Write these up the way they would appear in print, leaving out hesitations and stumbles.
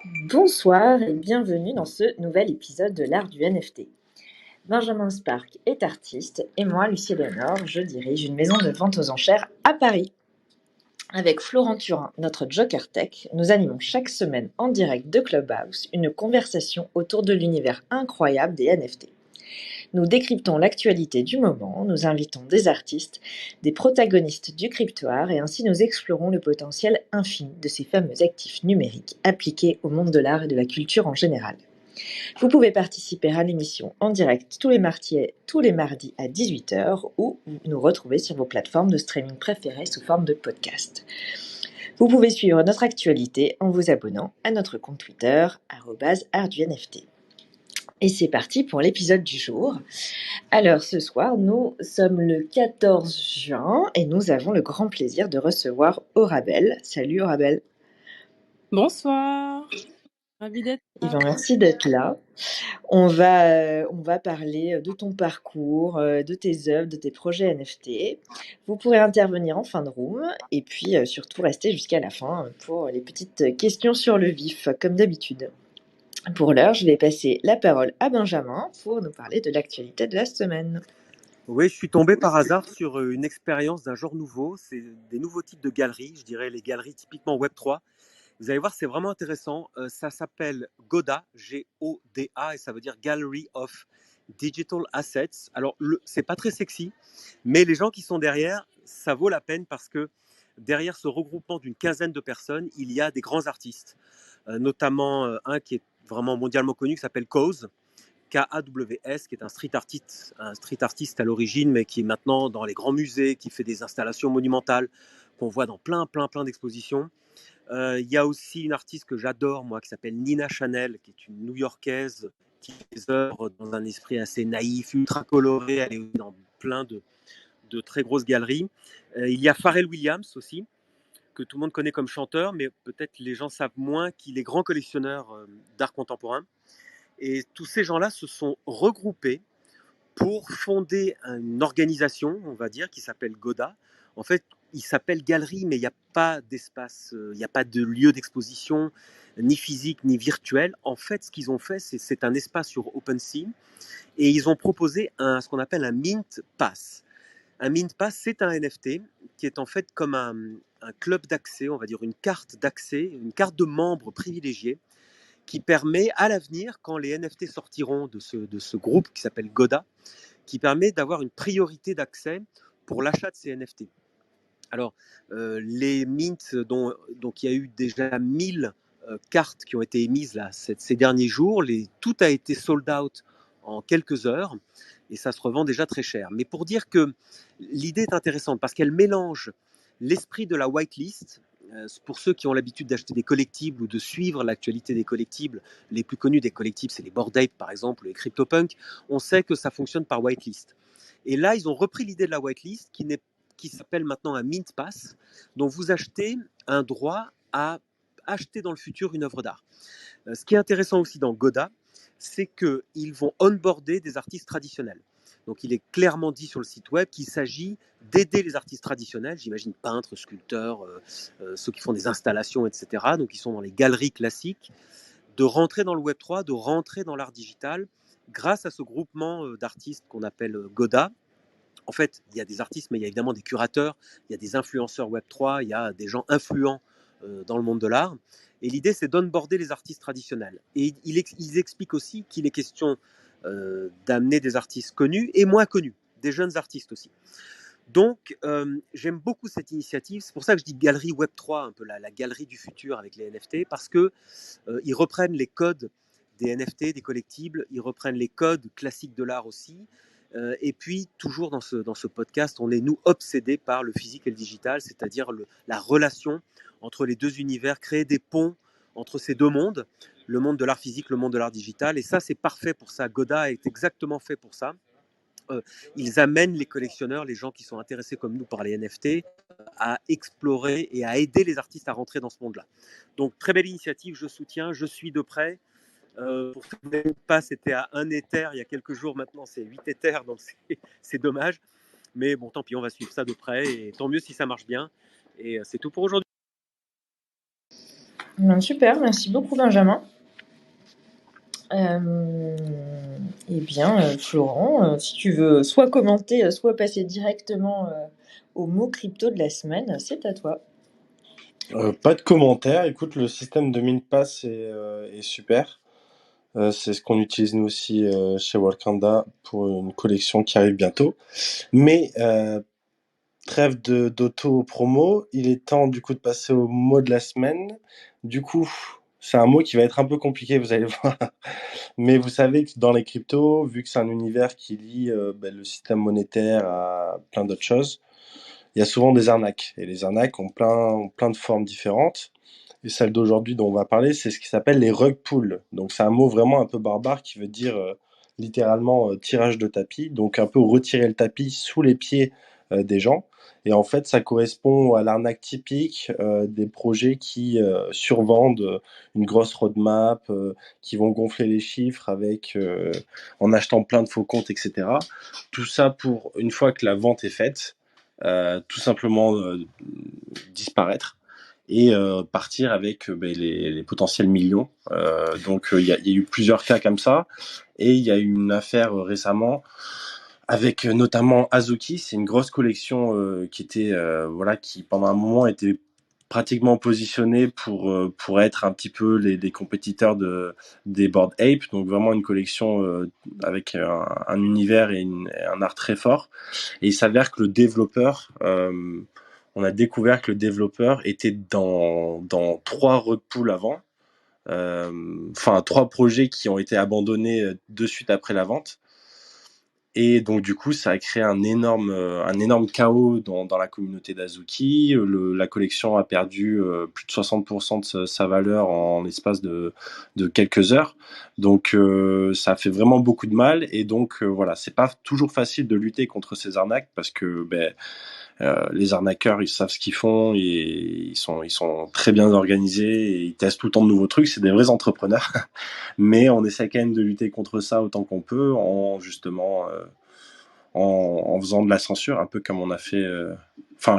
Bonsoir et bienvenue dans ce nouvel épisode de l'art du NFT. Benjamin Spark est artiste et moi, Lucie Léonore, je dirige une maison de vente aux enchères à Paris. Avec Florent Turin, notre Joker Tech, nous animons chaque semaine en direct de Clubhouse une conversation autour de l'univers incroyable des NFT. Nous décryptons l'actualité du moment, nous invitons des artistes, des protagonistes du crypto-art et ainsi nous explorons le potentiel infini de ces fameux actifs numériques appliqués au monde de l'art et de la culture en général. Vous pouvez participer à l'émission en direct tous les mardis à 18h ou nous retrouver sur vos plateformes de streaming préférées sous forme de podcast. Vous pouvez suivre notre actualité en vous abonnant à notre compte Twitter @artdunft. Et c'est parti pour l'épisode du jour. Alors ce soir, nous sommes le 14 juin et nous avons le grand plaisir de recevoir Aurabelle. Salut Aurabelle. Bonsoir, ravie d'être là. Yvan, merci d'être là. On va parler de ton parcours, de tes œuvres, de tes projets NFT. Vous pourrez intervenir en fin de room et puis surtout rester jusqu'à la fin pour les petites questions sur le vif, comme d'habitude. Pour l'heure, je vais passer la parole à Benjamin pour nous parler de l'actualité de la semaine. Oui, je suis tombé par hasard sur une expérience d'un genre nouveau. C'est des nouveaux types de galeries, je dirais les galeries typiquement Web3. Vous allez voir, c'est vraiment intéressant. Ça s'appelle GODA, G-O-D-A, et ça veut dire Gallery of Digital Assets. Alors, c'est pas très sexy, mais les gens qui sont derrière, ça vaut la peine parce que derrière ce regroupement d'une quinzaine de personnes, il y a des grands artistes, notamment un qui est vraiment mondialement connu qui s'appelle Cause. KAWS, qui est un street artiste à l'origine, mais qui est maintenant dans les grands musées, qui fait des installations monumentales qu'on voit dans plein d'expositions. Il y a aussi une artiste que j'adore, moi, qui s'appelle Nina Chanel, qui est une New-Yorkaise, qui fait des œuvres dans un esprit assez naïf, ultra coloré. Elle est dans plein de très grosses galeries. Il y a Pharrell Williams aussi, que tout le monde connaît comme chanteur, mais peut-être les gens savent moins qu'il est grand collectionneur d'art contemporain. Et tous ces gens-là se sont regroupés pour fonder une organisation, on va dire, qui s'appelle GODA. En fait, il s'appelle Galerie, mais il n'y a pas d'espace, il n'y a pas de lieu d'exposition, ni physique, ni virtuel. En fait, ce qu'ils ont fait, c'est un espace sur OpenSea, et ils ont proposé ce qu'on appelle un Mint Pass. Un Mint Pass, c'est un NFT qui est en fait comme un club d'accès, on va dire une carte d'accès, une carte de membre privilégié, qui permet à l'avenir, quand les NFT sortiront de ce groupe qui s'appelle GODA, qui permet d'avoir une priorité d'accès pour l'achat de ces NFT. Alors, les mints, donc il y a eu déjà 1000 cartes qui ont été émises là, ces derniers jours, tout a été sold out en quelques heures, et ça se revend déjà très cher. Mais pour dire que l'idée est intéressante, parce qu'elle mélange l'esprit de la whitelist. Pour ceux qui ont l'habitude d'acheter des collectibles ou de suivre l'actualité des collectibles, les plus connus des collectibles, c'est les Bored Ape par exemple, les CryptoPunk, on sait que ça fonctionne par whitelist. Et là, ils ont repris l'idée de la whitelist qui s'appelle maintenant un Mint Pass, dont vous achetez un droit à acheter dans le futur une œuvre d'art. Ce qui est intéressant aussi dans GODA, c'est qu'ils vont onboarder des artistes traditionnels. Donc il est clairement dit sur le site web qu'il s'agit d'aider les artistes traditionnels, j'imagine peintres, sculpteurs, ceux qui font des installations, etc. Donc ils sont dans les galeries classiques, de rentrer dans le Web3, de rentrer dans l'art digital, grâce à ce groupement d'artistes qu'on appelle GODA. En fait, il y a des artistes, mais il y a évidemment des curateurs, il y a des influenceurs Web3, il y a des gens influents dans le monde de l'art. Et l'idée, c'est d'onboarder les artistes traditionnels. Et ils expliquent aussi qu'il est question d'amener des artistes connus et moins connus, des jeunes artistes aussi. Donc, j'aime beaucoup cette initiative. C'est pour ça que je dis galerie Web3, un peu la galerie du futur avec les NFT, parce qu'ils reprennent les codes des NFT, des collectibles, ils reprennent les codes classiques de l'art aussi. Et puis, toujours dans ce podcast, on est, nous, obsédés par le physique et le digital, c'est-à-dire la relation entre les deux univers, créer des ponts entre ces deux mondes, le monde de l'art physique, le monde de l'art digital. Et ça, c'est parfait pour ça. GODA est exactement fait pour ça. Ils amènent les collectionneurs, les gens qui sont intéressés comme nous par les NFT, à explorer et à aider les artistes à rentrer dans ce monde-là. Donc, très belle initiative, je soutiens, je suis de près. Pour ceux qui ne savent pas, c'était à 1 Ether il y a quelques jours, maintenant c'est 8 Ether, donc c'est dommage. Mais bon, tant pis, on va suivre ça de près, et tant mieux si ça marche bien. Et c'est tout pour aujourd'hui. Super, merci beaucoup Benjamin. Eh bien, Florent, si tu veux soit commenter, soit passer directement au mot crypto de la semaine, c'est à toi. Pas de commentaire. Écoute, le système de MinPass est super. C'est ce qu'on utilise nous aussi chez Wakanda pour une collection qui arrive bientôt. Mais trêve d'auto-promo, il est temps du coup de passer au mot de la semaine. Du coup, c'est un mot qui va être un peu compliqué, vous allez voir. Mais vous savez que dans les cryptos, vu que c'est un univers qui lie le système monétaire à plein d'autres choses, il y a souvent des arnaques. Et les arnaques ont plein de formes différentes. Et celle d'aujourd'hui dont on va parler, c'est ce qui s'appelle les rug pulls. Donc c'est un mot vraiment un peu barbare qui veut dire littéralement tirage de tapis, donc un peu retirer le tapis sous les pieds des gens. Et en fait, ça correspond à l'arnaque typique des projets qui survendent une grosse roadmap, qui vont gonfler les chiffres en achetant plein de faux comptes, etc. Tout ça pour, une fois que la vente est faite, tout simplement disparaître et partir avec les potentiels millions. Donc il y a eu plusieurs cas comme ça, et il y a eu une affaire récemment avec notamment Azuki. C'est une grosse collection qui pendant un moment était pratiquement positionnée pour être un petit peu les compétiteurs des Bored Ape, donc vraiment une collection avec un univers et un art très fort. Et il s'avère que on a découvert que le développeur était dans 3 rug pulls avant, enfin 3 projets qui ont été abandonnés de suite après la vente. Et donc du coup, ça a créé un énorme chaos dans la communauté d'Azuki. La collection a perdu plus de 60% de sa valeur en l'espace de quelques heures. Donc ça fait vraiment beaucoup de mal. Et donc voilà, c'est pas toujours facile de lutter contre ces arnaques parce que les arnaqueurs, ils savent ce qu'ils font et ils sont très bien organisés et ils testent tout le temps de nouveaux trucs. C'est des vrais entrepreneurs. Mais on essaie quand même de lutter contre ça autant qu'on peut en justement en faisant de la censure, un peu comme on a fait,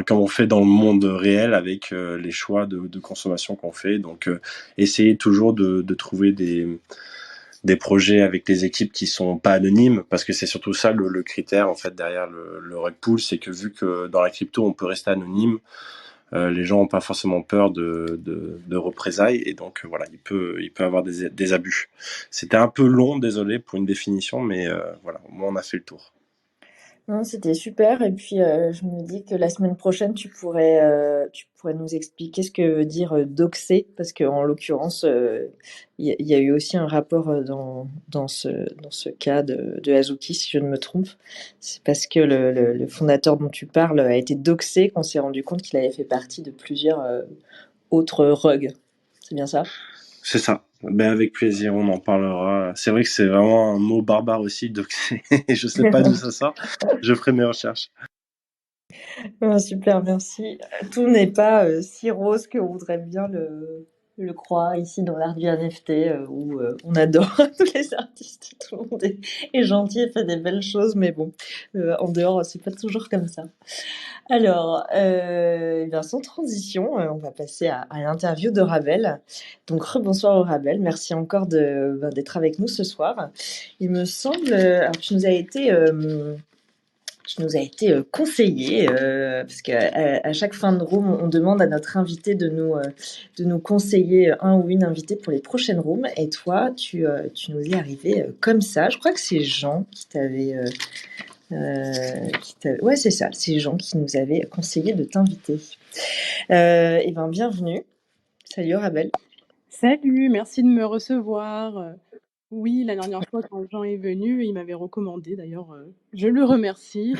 comme on fait dans le monde réel avec les choix de consommation qu'on fait. Donc, essayer toujours de trouver des projets avec les équipes qui sont pas anonymes, parce que c'est surtout ça le critère en fait derrière le rug pull, c'est que vu que dans la crypto on peut rester anonyme, les gens n'ont pas forcément peur de représailles, et donc voilà, il peut avoir des abus. C'était un peu long, désolé pour une définition, mais voilà, au moins on a fait le tour. Non, c'était super. Et puis, je me dis que la semaine prochaine, tu pourrais nous expliquer ce que veut dire doxer, parce qu'en l'occurrence, il y a eu aussi un rapport dans ce cas de Azuki, si je ne me trompe. C'est parce que le fondateur dont tu parles a été doxé qu'on s'est rendu compte qu'il avait fait partie de plusieurs autres rugs. C'est bien ça? C'est ça. Ben avec plaisir, on en parlera. C'est vrai que c'est vraiment un mot barbare aussi, donc je sais pas d'où ça sort. Je ferai mes recherches. Ah, super, merci. Tout n'est pas si rose qu'on voudrait bien le croire ici dans l'art du NFT, où on adore tous les artistes, tout le monde est gentil et fait des belles choses, mais bon, en dehors, c'est pas toujours comme ça. Alors, eh bien, sans transition, on va passer à l'interview de Rabel. Donc, rebonsoir Rabel, merci encore d'être avec nous ce soir. Il me semble, alors tu nous as été conseillé, parce qu'à chaque fin de room, on demande à notre invité de nous conseiller un ou une invitée pour les prochaines rooms. Et toi, tu nous es arrivé comme ça. Je crois que c'est Jean qui t'avait... ouais, c'est ça, c'est Jean qui nous avait conseillé de t'inviter. Et bien, bienvenue. Salut Rabel. Salut, merci de me recevoir. Oui, la dernière fois quand Jean est venu, il m'avait recommandé d'ailleurs, je le remercie.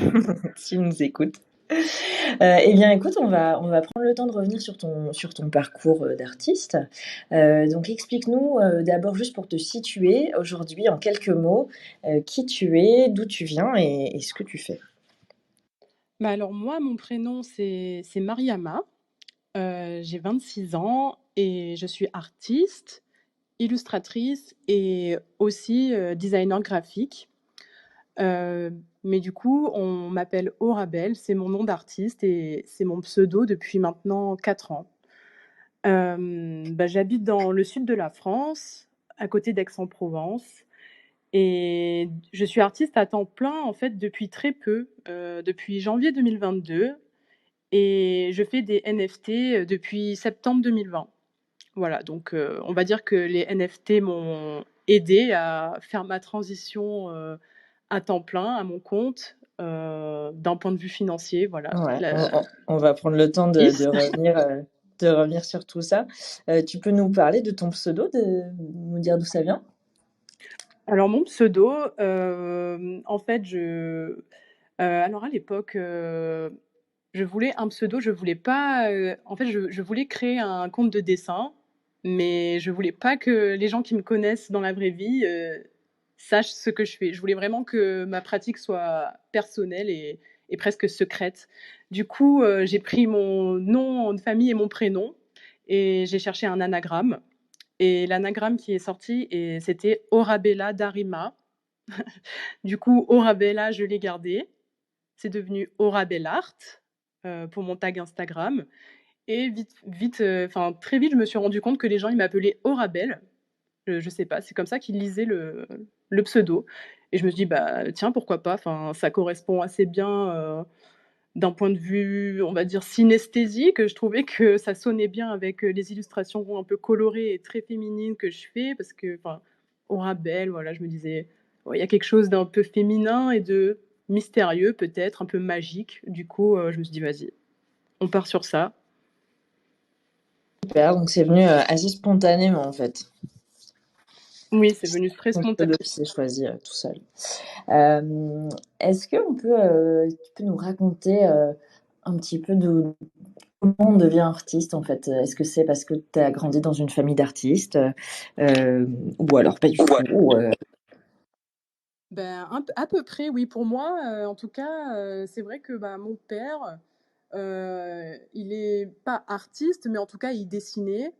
S'il nous écoute. Eh bien, écoute, on va prendre le temps de revenir sur ton parcours d'artiste. Donc, explique-nous d'abord, juste pour te situer aujourd'hui, en quelques mots, qui tu es, d'où tu viens et ce que tu fais. Bah alors moi, mon prénom c'est Mariama, j'ai 26 ans et je suis artiste, illustratrice et aussi designer graphique. Mais du coup, on m'appelle Orabel, c'est mon nom d'artiste et c'est mon pseudo depuis maintenant 4 ans. J'habite dans le sud de la France, à côté d'Aix-en-Provence et je suis artiste à temps plein, en fait, depuis très peu, depuis janvier 2022 et je fais des NFT, depuis septembre 2020. Voilà, donc on va dire que les NFT m'ont aidée à faire ma transition, à temps plein, à mon compte, d'un point de vue financier, voilà. Ouais, on va prendre le temps de revenir sur tout ça. Tu peux nous parler de ton pseudo, de nous dire d'où ça vient? Alors mon pseudo, en fait, alors à l'époque, je voulais un pseudo, je voulais pas, en fait, je voulais créer un compte de dessin, mais je voulais pas que les gens qui me connaissent dans la vraie vie, sachent ce que je fais. Je voulais vraiment que ma pratique soit personnelle et presque secrète. Du coup, j'ai pris mon nom de famille et mon prénom et j'ai cherché un anagramme et l'anagramme qui est sorti c'était Orabella Darima. Du coup, Orabella, je l'ai gardé. C'est devenu Orabellart, pour mon tag Instagram et très vite, je me suis rendu compte que les gens, ils m'appelaient Orabelle. Je sais pas, c'est comme ça qu'ils lisaient le pseudo et je me suis dit: «Bah, tiens, pourquoi pas?» Enfin, ça correspond assez bien, d'un point de vue, on va dire, synesthésique. Je trouvais que ça sonnait bien avec, les illustrations un peu colorées et très féminines que je fais parce que, enfin, Orabelle, voilà, je me disais: «Ouais, il y a quelque chose d'un peu féminin et de mystérieux peut-être, un peu magique». Du coup, je me suis dit: «Vas-y, on part sur ça». Super, donc c'est venu, assez spontanément, en fait. Oui, c'est venu très Ton spontanément. pseudo qui s'est choisi, tout seul. Est-ce qu'on peut, tu peux nous raconter, un petit peu de comment on devient artiste, en fait? Est-ce que c'est parce que tu as grandi dans une famille d'artistes, ou alors pas du tout? Ben, à peu près, oui. Pour moi, en tout cas, c'est vrai que, bah, mon père, il est pas artiste, mais en tout cas, il dessinait.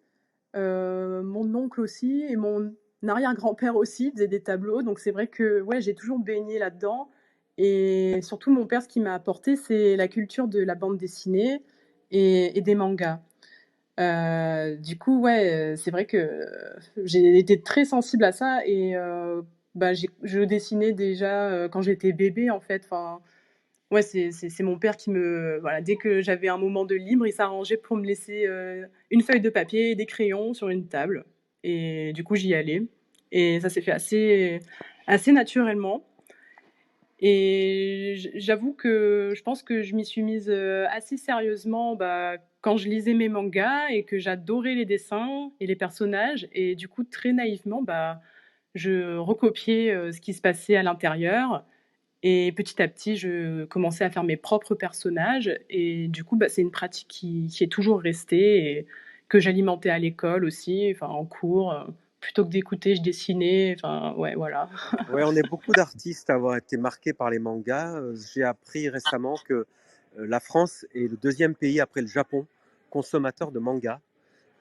Mon oncle aussi et mon arrière-grand-père aussi faisait des tableaux, donc c'est vrai que, ouais, j'ai toujours baigné là-dedans et surtout mon père, ce qu'il m'a apporté, c'est la culture de la bande dessinée et des mangas. Du coup, ouais, c'est vrai que j'ai été très sensible à ça et je dessinais déjà, quand j'étais bébé, en fait. Enfin, ouais, c'est mon père qui me voilà, dès que j'avais un moment de libre, il s'arrangeait pour me laisser, une feuille de papier et des crayons sur une table et du coup, j'y allais et ça s'est fait assez naturellement et j'avoue que je pense que je m'y suis mise, assez sérieusement, quand je lisais mes mangas et que j'adorais les dessins et les personnages et du coup, très naïvement, je recopiais, ce qui se passait à l'intérieur et petit à petit, je commençais à faire mes propres personnages et du coup, c'est une pratique qui est toujours restée et que j'alimentais à l'école aussi, enfin en cours, plutôt que d'écouter, je dessinais, enfin ouais, voilà. Ouais, on est beaucoup d'artistes à avoir été marqués par les mangas. J'ai appris récemment que la France est le deuxième pays après le Japon consommateur de mangas.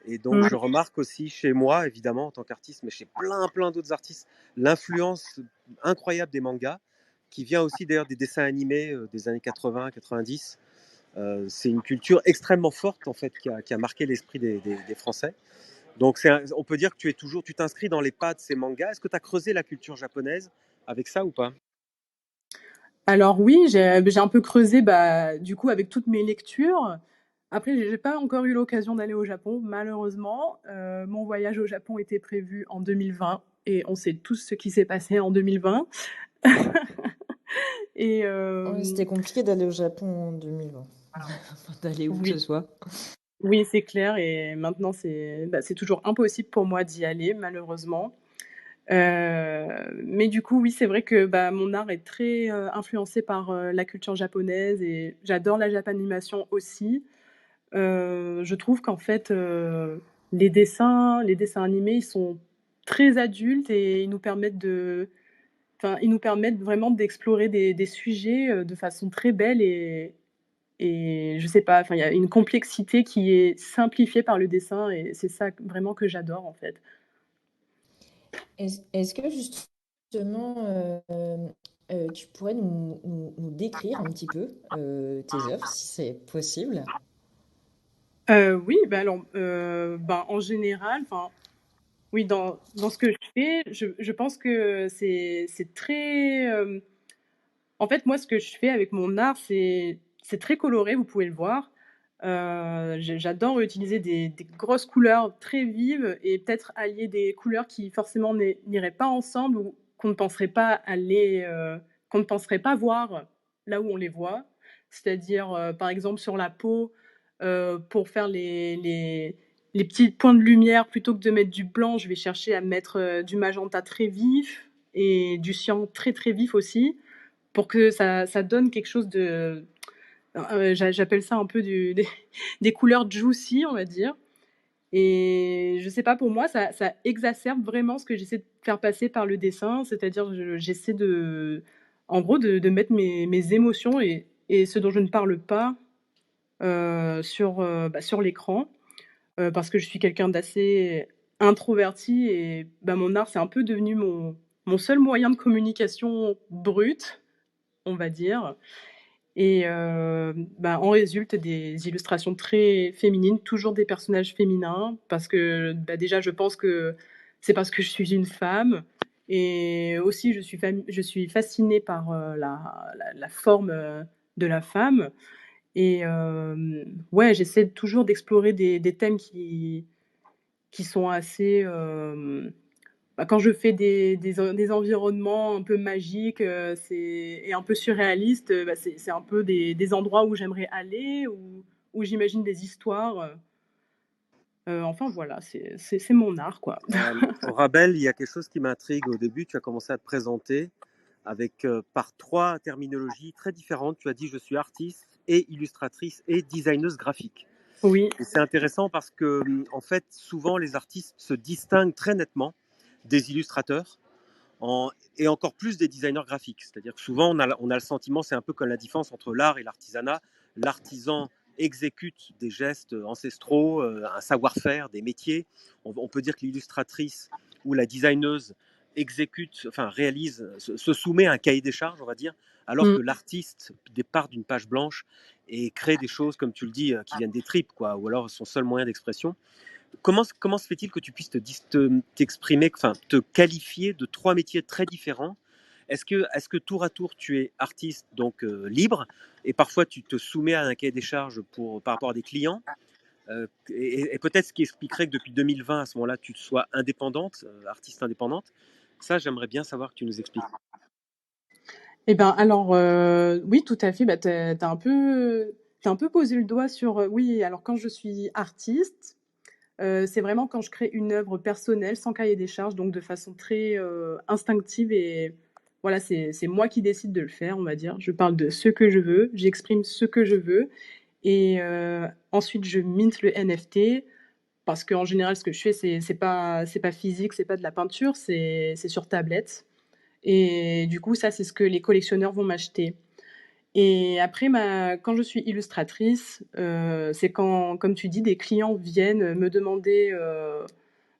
Et donc, je Mmh. remarque aussi chez moi, évidemment, en tant qu'artiste, mais chez plein d'autres artistes, l'influence incroyable des mangas, qui vient aussi d'ailleurs des dessins animés des années 80, 90. C'est une culture extrêmement forte, en fait, qui a marqué l'esprit des Français. Donc, on peut dire que tu t'inscris dans les pas de ces mangas. Est-ce que tu as creusé la culture japonaise avec ça ou pas? Alors oui, j'ai un peu creusé, du coup avec toutes mes lectures. Après, j'ai pas encore eu l'occasion d'aller au Japon, malheureusement. Mon voyage au Japon était prévu en 2020 et on sait tous ce qui s'est passé en 2020 et Ouais, c'était compliqué d'aller au Japon en 2020. D'aller où que ce oui, soit. oui, c'est clair et maintenant c'est toujours impossible pour moi d'y aller malheureusement. Mais du coup, oui, c'est vrai que, mon art est très, influencé par, la culture japonaise et j'adore la japanimation aussi. Je trouve qu'en fait, les dessins animés, ils sont très adultes et ils nous permettent vraiment d'explorer des sujets, de façon très belle et je sais pas, enfin, il y a une complexité qui est simplifiée par le dessin et c'est ça vraiment que j'adore, en fait. Est-ce que justement, tu pourrais nous décrire un petit peu, tes œuvres, si c'est possible? Oui, bah, alors, ben, en général, enfin, oui, dans ce que je fais, je pense que c'est très, en fait, moi, ce que je fais avec mon art, c'est très coloré, vous pouvez le voir. J'adore utiliser des grosses couleurs très vives et peut-être allier des couleurs qui forcément n'iraient pas ensemble ou qu'on ne penserait pas aller, qu'on ne penserait pas voir là où on les voit. C'est-à-dire, par exemple, sur la peau, pour faire les petits points de lumière, plutôt que de mettre du blanc, je vais chercher à mettre, du magenta très vif et du cyan très, très vif aussi pour que ça donne quelque chose de... j'appelle ça un peu des couleurs juicy, on va dire. Et je sais pas, pour moi, ça exacerbe vraiment ce que j'essaie de faire passer par le dessin, c'est-à-dire j'essaie de, en gros, de mettre mes émotions et ce dont je ne parle pas sur l'écran, parce que je suis quelqu'un d'assez introverti et bah, mon art, c'est un peu devenu mon seul moyen de communication brut, on va dire. Et bah, en résulte des illustrations très féminines, toujours des personnages féminins, parce que bah, déjà, je pense que c'est parce que je suis une femme. Et aussi, je suis fascinée par la forme de la femme. Et ouais, j'essaie toujours d'explorer des thèmes qui sont assez... bah, quand je fais des environnements un peu magiques et un peu surréalistes, bah, c'est un peu des endroits où j'aimerais aller, où j'imagine des histoires. Enfin voilà, c'est mon art, quoi. Rabel, il y a quelque chose qui m'intrigue au début. Tu as commencé à te présenter avec par trois terminologies très différentes. Tu as dit je suis artiste et illustratrice et designeuse graphique. Oui. Et c'est intéressant parce que en fait, souvent les artistes se distinguent très nettement des illustrateurs et encore plus des designers graphiques. C'est-à-dire que souvent on a le sentiment, c'est un peu comme la différence entre l'art et l'artisanat. L'artisan exécute des gestes ancestraux, un savoir-faire, des métiers. On peut dire que l'illustratrice ou la designeuse exécute, enfin réalise, se soumet à un cahier des charges, on va dire, alors Mm. que l'artiste départ d'une page blanche et crée des choses, comme tu le dis, qui viennent des tripes, quoi, ou alors son seul moyen d'expression. Comment se fait-il que tu puisses t'exprimer, enfin, te qualifier de trois métiers très différents? Est-ce que tour à tour tu es artiste, donc libre, et parfois tu te soumets à un cahier des charges par rapport à des clients, et peut-être ce qui expliquerait que depuis 2020, à ce moment-là, tu sois indépendante, artiste indépendante. Ça, j'aimerais bien savoir que tu nous expliques. Eh ben alors oui, tout à fait. Bah, t'as un peu posé le doigt sur oui. Alors quand je suis artiste, c'est vraiment quand je crée une œuvre personnelle, sans cahier des charges, donc de façon très instinctive et voilà, c'est moi qui décide de le faire, on va dire. Je parle de ce que je veux, j'exprime ce que je veux et ensuite je mint le NFT parce qu'en général, ce que je fais, c'est pas physique, c'est pas de la peinture, c'est sur tablette et du coup, ça, c'est ce que les collectionneurs vont m'acheter. Et après, quand je suis illustratrice, c'est quand, comme tu dis, des clients viennent me demander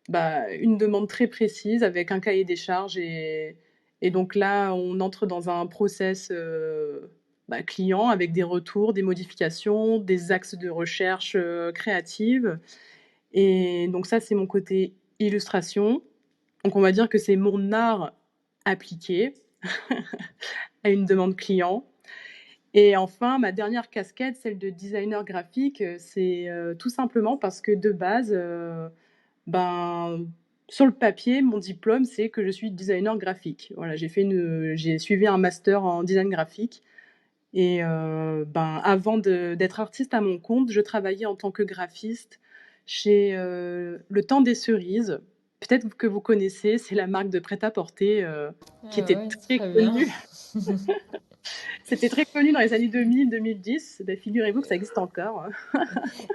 bah, une demande très précise avec un cahier des charges. Et donc là, on entre dans un process bah, client avec des retours, des modifications, des axes de recherche créative. Et donc ça, c'est mon côté illustration. Donc on va dire que c'est mon art appliqué à une demande client. Et enfin, ma dernière casquette, celle de designer graphique, c'est tout simplement parce que de base, ben, sur le papier, mon diplôme, c'est que je suis designer graphique. Voilà, j'ai suivi un master en design graphique. Et ben, avant d'être artiste à mon compte, je travaillais en tant que graphiste chez Le Temps des Cerises. Peut-être que vous connaissez, c'est la marque de prêt-à-porter qui Ah était ouais, très très bien. connue. C'était très connu dans les années 2000-2010. Ben, figurez-vous que ça existe encore.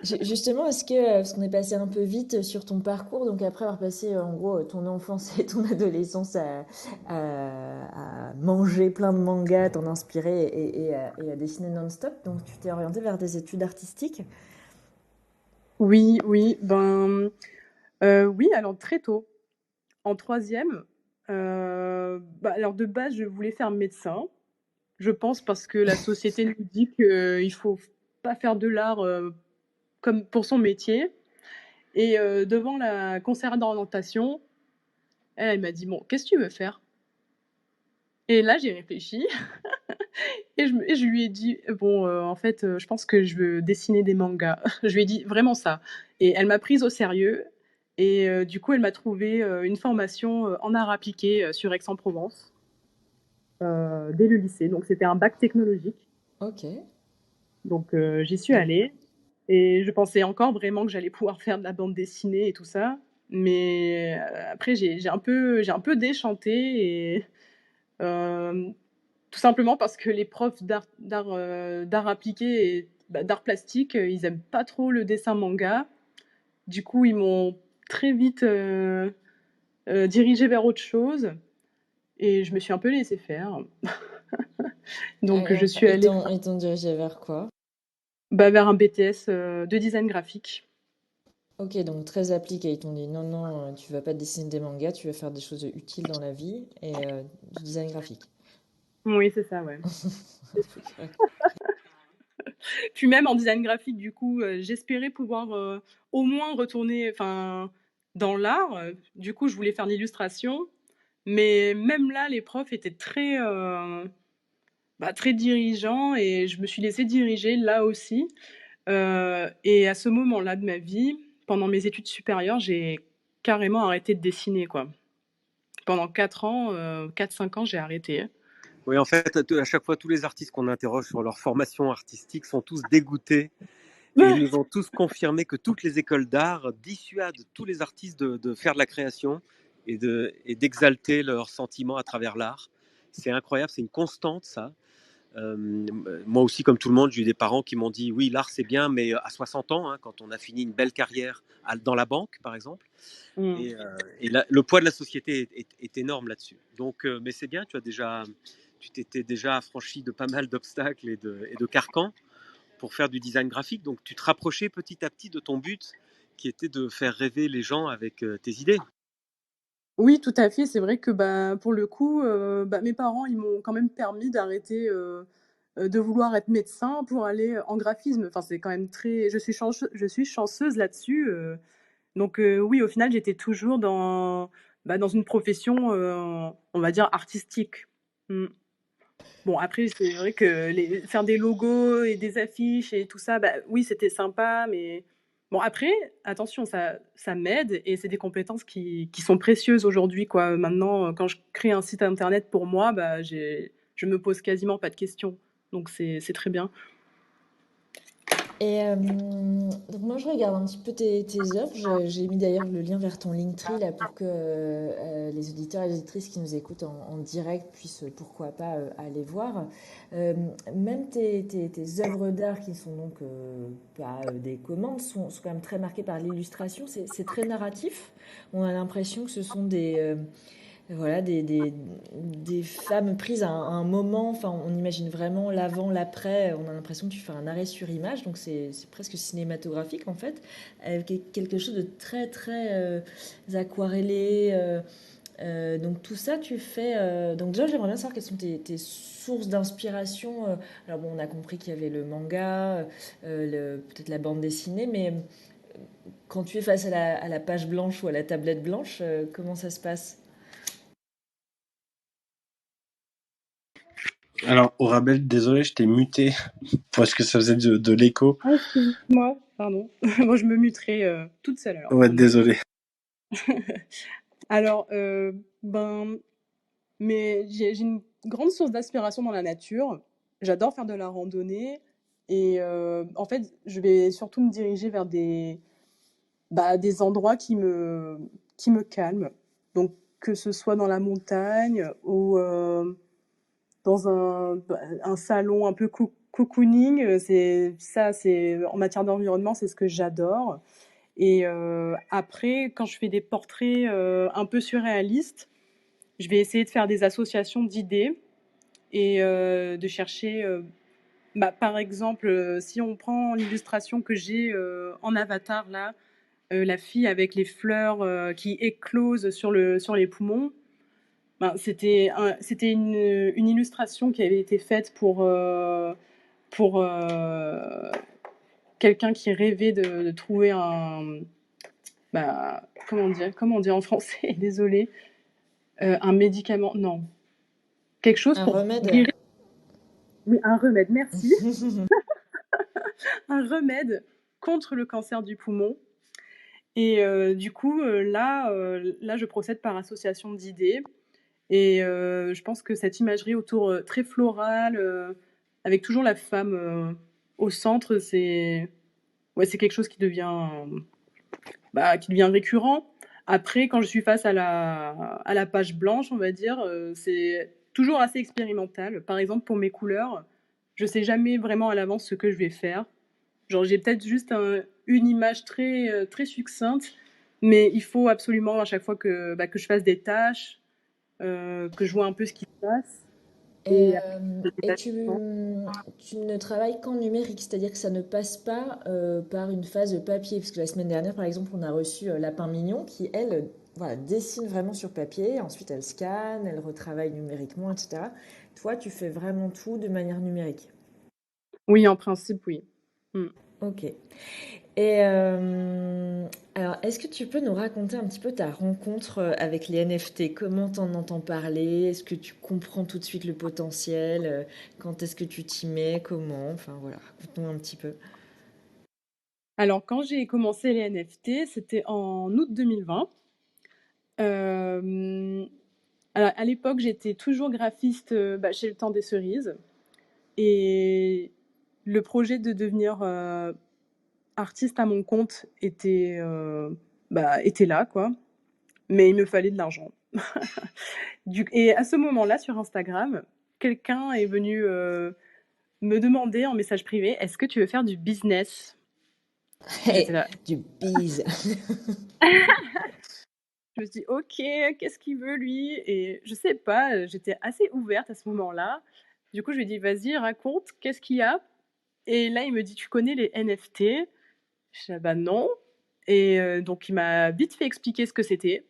Justement, parce qu'on est passé un peu vite sur ton parcours, donc après avoir passé en gros ton enfance et ton adolescence à manger plein de mangas, t'en inspirer et à dessiner non-stop, donc tu t'es orienté vers des études artistiques. Oui, oui, ben, oui, alors très tôt. En troisième, bah, alors de base, je voulais faire médecin. Je pense parce que la société nous dit qu'il faut pas faire de l'art comme pour son métier. Et devant la conseillère d'orientation, elle m'a dit: «Bon, qu'est-ce que tu veux faire?» Et là, j'ai réfléchi et je lui ai dit: «Bon, en fait, je pense que je veux dessiner des mangas». Je lui ai dit vraiment ça et elle m'a prise au sérieux et du coup, elle m'a trouvé, une formation, en arts appliqués, sur Aix-en-Provence, dès le lycée. Donc c'était un bac technologique. Ok. Donc j'y suis allée et je pensais encore vraiment que j'allais pouvoir faire de la bande dessinée et tout ça. Mais après, j'ai un peu déchanté et tout simplement parce que les profs d'art appliqué et d'art plastique, ils aiment pas trop le dessin manga. Du coup, ils m'ont très vite dirigée vers autre chose et je me suis un peu laissée faire. Donc je suis allée Ils t'ont dirigé vers quoi? vers un BTS de design graphique. Ok, donc très appliqué. Ils t'ont dit non, non, tu vas pas dessiner des mangas, tu vas faire des choses utiles dans la vie et du design graphique. Oui, c'est ça, ouais. Puis même en design graphique, du coup, j'espérais pouvoir au moins retourner dans l'art. Du coup, je voulais faire de l'illustration. Mais même là, les profs étaient très dirigeants et je me suis laissée diriger là aussi. Et à ce moment-là de ma vie, pendant mes études supérieures, j'ai carrément arrêté de dessiner, quoi. Pendant 4 ans, 4-5 ans, j'ai arrêté. Oui, en fait, à chaque fois, tous les artistes qu'on interroge sur leur formation artistique sont tous dégoûtés et nous ont tous confirmé que toutes les écoles d'art dissuadent tous les artistes de faire de la création et d'exalter leurs sentiments à travers l'art. C'est incroyable, c'est une constante, ça. Moi aussi, comme tout le monde, j'ai eu des parents qui m'ont dit oui, l'art c'est bien, mais à 60 ans, hein, quand on a fini une belle carrière dans la banque, par exemple. Mm. Et le poids de la société est énorme là-dessus. Donc, mais c'est bien, tu t'étais déjà affranchi de pas mal d'obstacles et de carcans pour faire du design graphique. Donc, tu te rapprochais petit à petit de ton but, qui était de faire rêver les gens avec tes idées. Oui, tout à fait. C'est vrai que, pour le coup, mes parents, ils m'ont quand même permis d'arrêter, de vouloir être médecin pour aller en graphisme. Enfin, c'est quand même très je suis chanceuse là-dessus, donc oui, au final, j'étais toujours dans une profession, on va dire artistique. Mmh. Bon, après, c'est vrai que faire des logos et des affiches et tout ça, oui, c'était sympa, mais bon, après, attention, ça m'aide et c'est des compétences qui sont précieuses aujourd'hui, quoi. Maintenant, quand je crée un site internet pour moi, je me pose quasiment pas de questions. Donc, c'est très bien. Et donc moi je regarde un petit peu tes œuvres. J'ai mis d'ailleurs le lien vers ton Linktree là pour que les auditeurs et les auditrices qui nous écoutent en direct puissent pourquoi pas aller voir. Euh, Même tes œuvres d'art qui sont donc pas des commandes sont quand même très marquées par l'illustration. C'est très narratif. On a l'impression que ce sont voilà, des femmes prises à un moment, enfin, on imagine vraiment l'avant, l'après, on a l'impression que tu fais un arrêt sur image, donc c'est presque cinématographique en fait, avec quelque chose de très très aquarellé. Donc tout ça, tu fais. Donc déjà, j'aimerais bien savoir quelles sont tes sources d'inspiration. Alors bon, on a compris qu'il y avait le manga, peut-être la bande dessinée, mais quand tu es face à la page blanche ou à la tablette blanche, comment ça se passe? Alors, Aurabelle, désolé, je t'ai muté parce que ça faisait de l'écho. Ah, excuse-moi, pardon. Moi, je me muterai toute seule alors. Ouais, désolé. Alors, mais j'ai une grande source d'inspiration dans la nature. J'adore faire de la randonnée et en fait, je vais surtout me diriger vers des endroits qui me calment. Donc, que ce soit dans la montagne ou dans un salon un peu cocooning, c'est en matière d'environnement, c'est ce que j'adore. Et après, quand je fais des portraits un peu surréalistes, je vais essayer de faire des associations d'idées et de chercher, par exemple, si on prend l'illustration que j'ai en avatar là, la fille avec les fleurs qui éclosent sur les poumons. C'était une illustration qui avait été faite pour quelqu'un qui rêvait de trouver comment on dit en français, désolée, un médicament, non, quelque chose Un pour remède. guérir. Oui, un remède, merci. Un remède contre le cancer du poumon. Et du coup, là, je procède par association d'idées. Et je pense que cette imagerie autour très florale, avec toujours la femme au centre, c'est quelque chose qui devient récurrent. Après, quand je suis face à la page blanche, on va dire, c'est toujours assez expérimental. Par exemple, pour mes couleurs, je sais jamais vraiment à l'avance ce que je vais faire. Genre, j'ai peut-être juste une image très, très succincte, mais il faut absolument à chaque fois que je fasse des tâches, que je vois un peu ce qui se passe. Et, Et après, je fais des et tâches suivantes. tu ne travailles qu'en numérique, c'est-à-dire que ça ne passe pas par une phase papier, parce que la semaine dernière, par exemple, on a reçu Lapin Mignon qui, elle, voilà, dessine vraiment sur papier, ensuite elle scanne, elle retravaille numériquement, etc. Toi, tu fais vraiment tout de manière numérique. Oui, en principe, oui. Mm. Ok. Et alors, est-ce que tu peux nous raconter un petit peu ta rencontre avec les NFT? Comment t'en entends parler? Est-ce que tu comprends tout de suite le potentiel? Quand est-ce que tu t'y mets? Comment? Enfin voilà, raconte-nous un petit peu. Alors, quand j'ai commencé les NFT, c'était en août 2020. Alors, à l'époque, j'étais toujours graphiste chez Le Temps des Cerises. Et le projet de devenir artiste à mon compte était là, quoi. Mais il me fallait de l'argent. Et à ce moment-là, sur Instagram, quelqu'un est venu me demander en message privé, est-ce que tu veux faire du business? J'étais là. Du bise. Je me suis dit, ok, qu'est-ce qu'il veut lui? Et je sais pas, j'étais assez ouverte à ce moment-là. Du coup, je lui ai dit, vas-y, raconte, qu'est-ce qu'il y a? Et là, il me dit, tu connais les NFT? Je dis, bah non. Et donc, il m'a vite fait expliquer ce que c'était.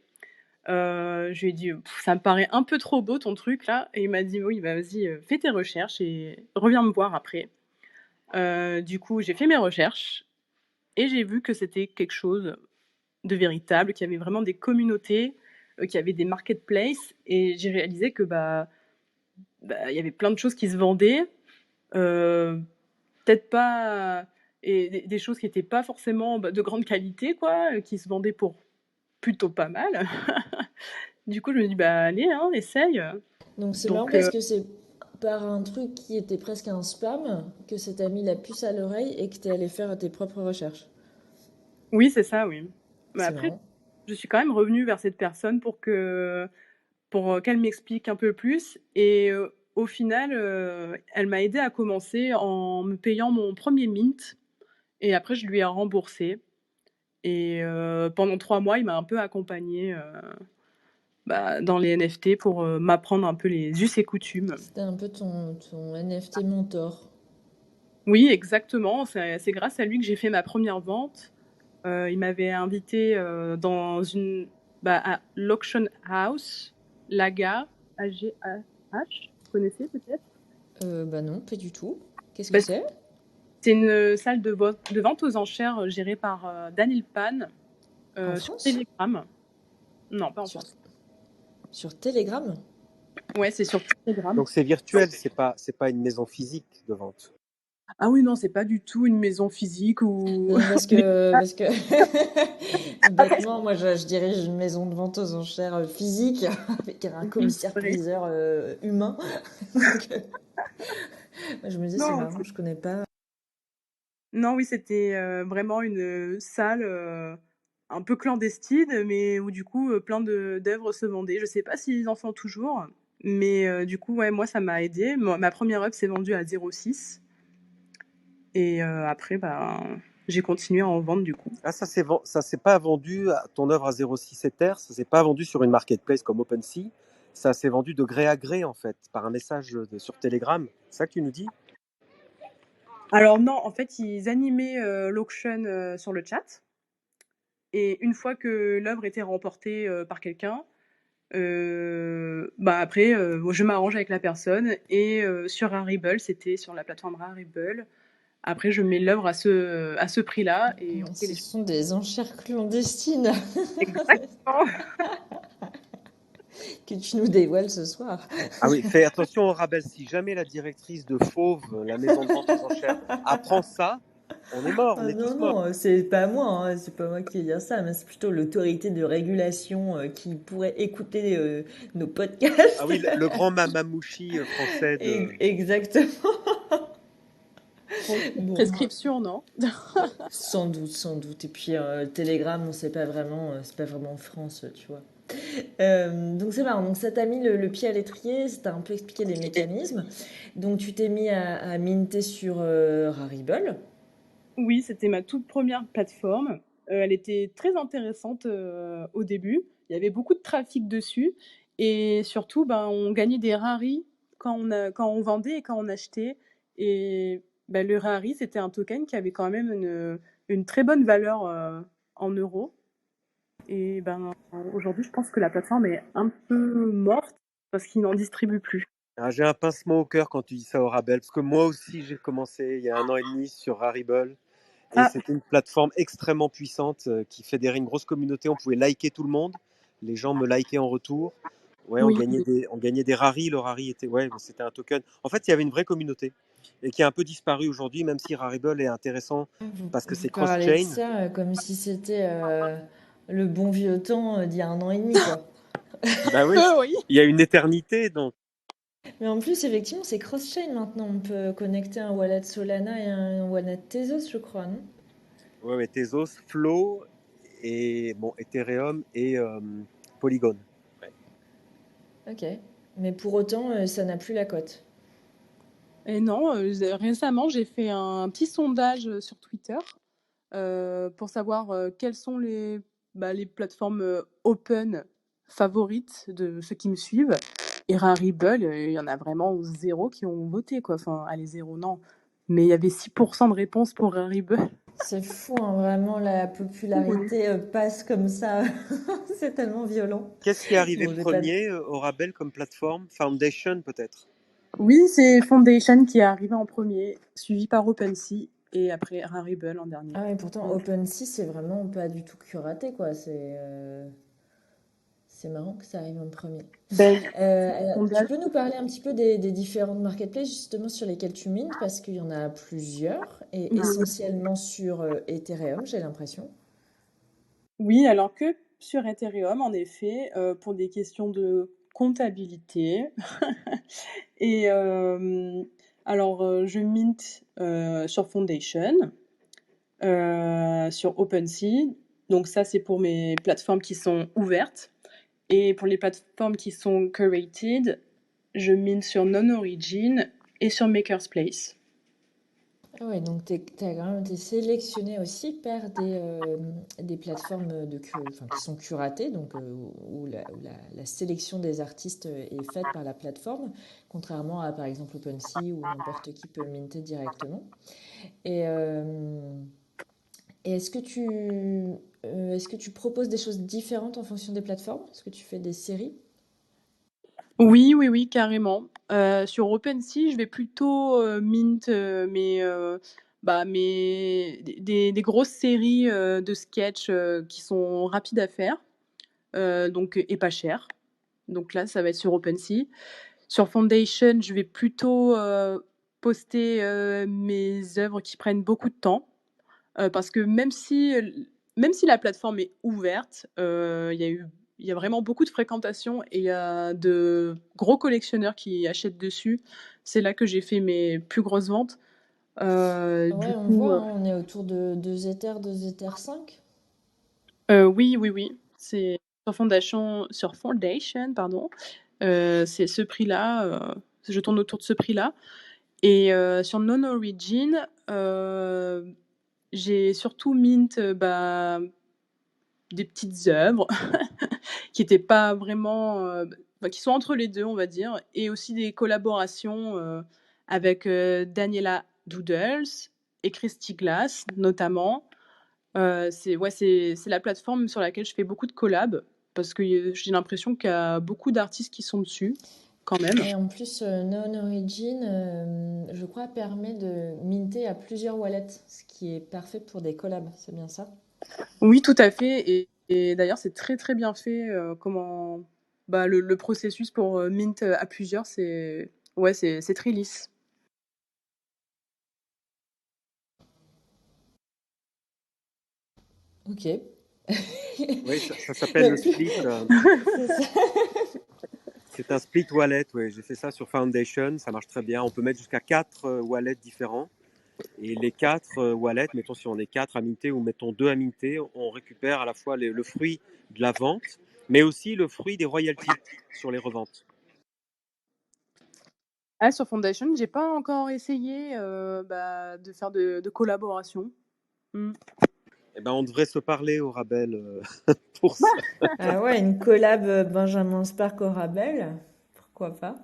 Je lui ai dit, ça me paraît un peu trop beau ton truc là. Et il m'a dit, oui, bah vas-y, fais tes recherches et reviens me voir après. Du coup, j'ai fait mes recherches et j'ai vu que c'était quelque chose de véritable, qu'il y avait vraiment des communautés, qu'il y avait des marketplaces. Et j'ai réalisé que il y avait plein de choses qui se vendaient. Peut-être pas. Et des choses qui n'étaient pas forcément de grande qualité, quoi, qui se vendaient pour plutôt pas mal. Du coup, je me dis, bah allez, hein, essaye. Donc c'est marrant Donc, parce que c'est par un truc qui était presque un spam que ça t'a mis la puce à l'oreille et que t'es allé faire tes propres recherches. oui, c'est ça, oui. Mais C'est après, marrant. je suis quand même revenue vers cette personne pour qu'elle m'explique un peu plus. Et au final, elle m'a aidée à commencer en me payant mon premier mint. Et après, je lui ai remboursé. Et pendant 3 mois, il m'a un peu accompagnée dans les NFT pour m'apprendre un peu les us et coutumes. C'était un peu ton NFT mentor. Oui, exactement. C'est grâce à lui que j'ai fait ma première vente. Il m'avait invité dans à l'Auction House, Laga, AGH, vous connaissez peut-être? Bah non, pas du tout. Qu'est-ce que Bah, c'est? c'est une salle de vente aux enchères gérée par Daniel Pan En sur France? Telegram. Non, pas en Sur, France. sur Telegram? Ouais, c'est sur Telegram. Donc c'est virtuel, c'est pas une maison physique de vente. Ah oui, non, c'est pas du tout une maison physique ou Non, parce que bêtement, moi je dirige une maison de vente aux enchères physique avec un oui, c'est vrai. commissaire-priseur humain. Donc, moi, je me dis, c'est Non, marrant, je connais pas. non, oui, c'était vraiment une salle un peu clandestine, mais où du coup plein d'œuvres se vendaient. Je sais pas s'ils en font toujours, mais du coup, ouais, moi ça m'a aidé. Ma première œuvre s'est vendue à 0,6 et après, j'ai continué à en vendre du coup. Ah, ça s'est pas vendu, ton œuvre à 0,6 Ether, ça s'est pas vendu sur une marketplace comme OpenSea, ça s'est vendu de gré à gré en fait, par un message sur Telegram. C'est ça que tu nous dis? Alors non, en fait, ils animaient l'auction sur le chat et une fois que l'œuvre était remportée par quelqu'un, après, je m'arrange avec la personne et sur Rarible, c'était sur la plateforme Rarible, Après, je mets l'œuvre à ce prix-là et on fait Ce les... sont des enchères clandestines Exactement. que tu nous dévoiles ce soir. Ah oui, fais attention au rabais. Si jamais la directrice de Fauve, la maison de vente aux enchères, apprend ça, on est mort, on Ah est non, tous morts. non, c'est pas moi, hein, c'est pas moi qui vais dire ça, mais c'est plutôt l'autorité de régulation qui pourrait écouter nos Ah podcasts. oui, le grand mamamouchi français de. Exactement. Bon, Prescription, non? sans doute, sans doute. Et puis Telegram, on sait pas vraiment, c'est pas vraiment en France, tu vois. Donc c'est marrant, donc ça t'a mis le pied à l'étrier, ça t'a un peu expliqué les mécanismes. Donc tu t'es mis à minter sur Rarible. Oui, c'était ma toute première plateforme. Elle était très intéressante au début. Il y avait beaucoup de trafic dessus. Et surtout, ben, on gagnait des raris quand on vendait et quand on achetait. Et ben, le rari, c'était un token qui avait quand même une très bonne valeur en euros. Et ben, aujourd'hui, je pense que la plateforme est un peu morte parce qu'ils n'en distribuent plus. Ah, j'ai un pincement au cœur quand tu dis ça au rabais, parce que moi aussi j'ai commencé il y a 1 an et demi sur Rarible, et Ah, c'était une plateforme extrêmement puissante qui fédérait une grosse communauté. On pouvait liker tout le monde, les gens me likaient en retour. Ouais, oui. on gagnait des raris. Le rari était, ouais, c'était un token. En fait, il y avait une vraie communauté et qui a un peu disparu aujourd'hui, même si Rarible est intéressant parce que Vous c'est parlez de cross-chain. ça comme si c'était le bon vieux temps d'il y a 1 an et demi, quoi. Bah oui, Oui. il y a une éternité, donc. Mais en plus, effectivement, c'est cross-chain maintenant. On peut connecter un wallet Solana et un wallet Tezos, je crois, non? Ouais, ouais, Tezos, Flow et bon, Ethereum et Polygon. Ouais. Ok. Mais pour autant, ça n'a plus la cote. Et non, récemment, j'ai fait un petit sondage sur Twitter pour savoir quelles sont les plateformes open favorites de ceux qui me suivent. Et Rarible, il y en a vraiment 0 qui ont voté, quoi. Enfin, allez, 0, non. Mais il y avait 6% de réponses pour Rarible. C'est fou, hein, vraiment, la Oui. popularité passe comme ça. C'est tellement violent. Qu'est-ce qui est arrivé Bon, je vais pas... premier au Rabel comme plateforme? Foundation peut-être? Oui, c'est Foundation qui est arrivé en premier, suivi par OpenSea et après Rarible en dernier. Ah oui, pourtant, Donc, OpenSea, c'est vraiment pas du tout curaté, quoi. C'est marrant que ça arrive en premier. ben, Alors, tu sondage. peux nous parler un petit peu des différentes marketplaces justement sur lesquelles tu mines parce qu'il y en a plusieurs et essentiellement sur Ethereum, j'ai l'impression. Oui, alors que sur Ethereum, en effet, pour des questions de comptabilité. Et alors, je mint sur Foundation, sur OpenSea. Donc ça, c'est pour mes plateformes qui sont ouvertes. Et pour les plateformes qui sont curated, je mint sur Non-Origin et sur Maker's Place. Ah ouais, donc tu as quand même été sélectionné aussi par des plateformes enfin, qui sont curatées, donc où la sélection des artistes est faite par la plateforme, contrairement à par exemple OpenSea où n'importe qui peut minter directement. Et, et est-ce que tu proposes des choses différentes en fonction des plateformes? Est-ce que tu fais des séries? Oui, oui, oui, carrément. Sur OpenSea, je vais plutôt mint des grosses séries de sketchs qui sont rapides à faire donc, et pas chères. Donc là, ça va être sur OpenSea. Sur Foundation, je vais plutôt poster mes œuvres qui prennent beaucoup de temps. Parce que même si la plateforme est ouverte, il y a vraiment beaucoup de fréquentation et il y a de gros collectionneurs qui achètent dessus. C'est là que j'ai fait mes plus grosses ventes. Ouais, Du on coup, voit, hein, on est autour de 2 Ethers, 2 Ethers 5. oui, oui, oui. C'est sur Foundation, pardon. C'est ce prix-là. Je tourne autour de ce prix-là. Et sur Non-Origin, j'ai surtout mint des petites œuvres qui étaient pas vraiment, qui sont entre les deux, on va dire, et aussi des collaborations avec Daniela Doodles et Christy Glass, notamment. C'est la plateforme sur laquelle je fais beaucoup de collabs parce que j'ai l'impression qu'il y a beaucoup d'artistes qui sont dessus. quand même. Et en plus, Known Origin, je crois, permet de minter à plusieurs wallets, ce qui est parfait pour des collabs, c'est bien ça? Oui, tout à fait. Et d'ailleurs, c'est très très bien fait. Comment le processus pour mint à plusieurs, c'est très lisse. Ok. Oui, ça s'appelle le Mais plus- split. c'est ça. C'est un split wallet. Ouais. J'ai fait ça sur Foundation. Ça marche très bien. On peut mettre jusqu'à 4 wallets différents. Et les 4 wallets, mettons si on est 4 à minter ou mettons 2 à minter, on récupère à la fois le fruit de la vente, mais aussi le fruit des royalties sur les reventes. Ah, sur Foundation, j'ai pas encore essayé de faire de collaboration. Mm. Eh ben, on devrait se parler au Rabel pour ça. Ah ouais, une collab Benjamin Spark au Rabel, pourquoi pas?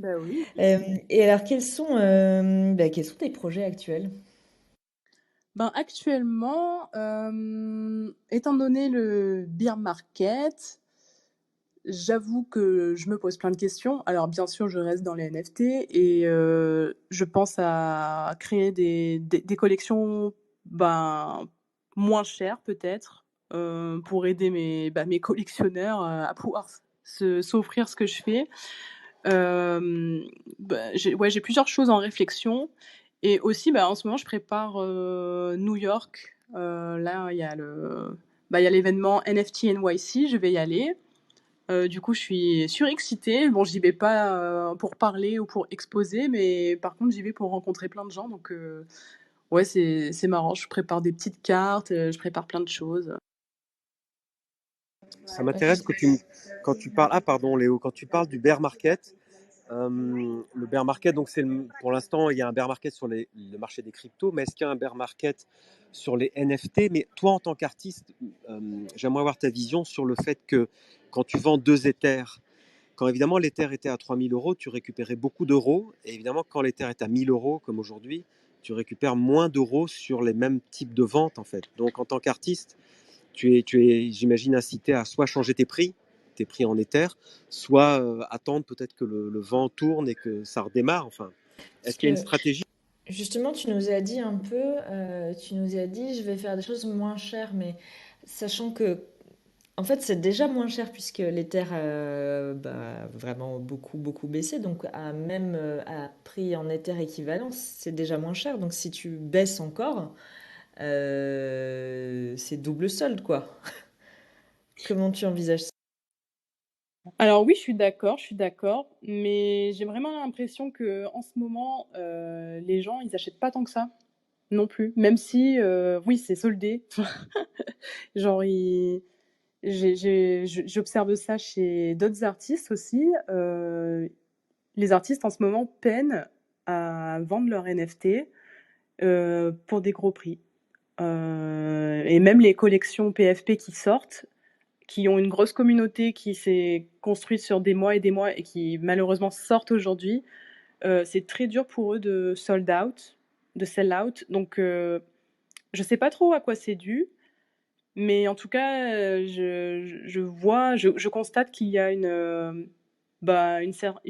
Bah oui. Et alors, quels sont tes projets actuels? Ben, actuellement, étant donné le bear market, j'avoue que je me pose plein de questions. Alors, bien sûr, je reste dans les NFT et je pense à créer des collections moins chères, peut-être, pour aider mes collectionneurs à pouvoir s'offrir ce que je fais. J'ai plusieurs choses en réflexion. Et aussi, en ce moment, je prépare New York. Là, il y a l'événement NFT NYC, je vais y aller. Du coup, je suis surexcitée. Bon, j'y vais pas pour parler ou pour exposer, mais par contre, j'y vais pour rencontrer plein de gens. Donc, ouais, c'est marrant. Je prépare des petites cartes, je prépare plein de choses. Ça m'intéresse quand tu parles. Ah, pardon, Léo, quand tu parles du bear market. Le bear market, donc pour l'instant, il y a un bear market sur le marché des cryptos, mais est-ce qu'il y a un bear market sur les NFT? Mais toi, en tant qu'artiste, j'aimerais avoir ta vision sur le fait que quand tu vends 2 Ethers, quand évidemment l'Ether était à 3 000 euros, tu récupérais beaucoup d'euros, et évidemment quand l'Ether est à 1 000 euros, comme aujourd'hui, tu récupères moins d'euros sur les mêmes types de ventes, en fait. Donc en tant qu'artiste, tu es, j'imagine, incité à soit changer tes prix en Ether, soit attendre peut-être que le vent tourne et que ça redémarre. Enfin, Parce est-ce qu'il y a une que stratégie? justement, tu nous as dit un peu, tu nous as dit, je vais faire des choses moins chères, mais sachant que, en fait, c'est déjà moins cher puisque l'Ether a vraiment beaucoup, beaucoup baissé. Donc, à prix en Ether équivalent, c'est déjà moins cher. Donc, si tu baisses encore, c'est double solde, quoi. Comment tu envisages ça? Alors oui, je suis d'accord, mais j'ai vraiment l'impression que en ce moment, les gens, ils achètent pas tant que ça, non plus. Même si, oui, c'est soldé. Genre, j'observe ça chez d'autres artistes aussi. Les artistes en ce moment peinent à vendre leurs NFT pour des gros prix. Et même les collections PFP qui sortent, qui ont une grosse communauté qui s'est construite sur des mois et des mois et qui malheureusement sortent aujourd'hui, c'est très dur pour eux de sold out, de sell out. Donc je sais pas trop à quoi c'est dû, mais en tout cas, je constate qu'il y a une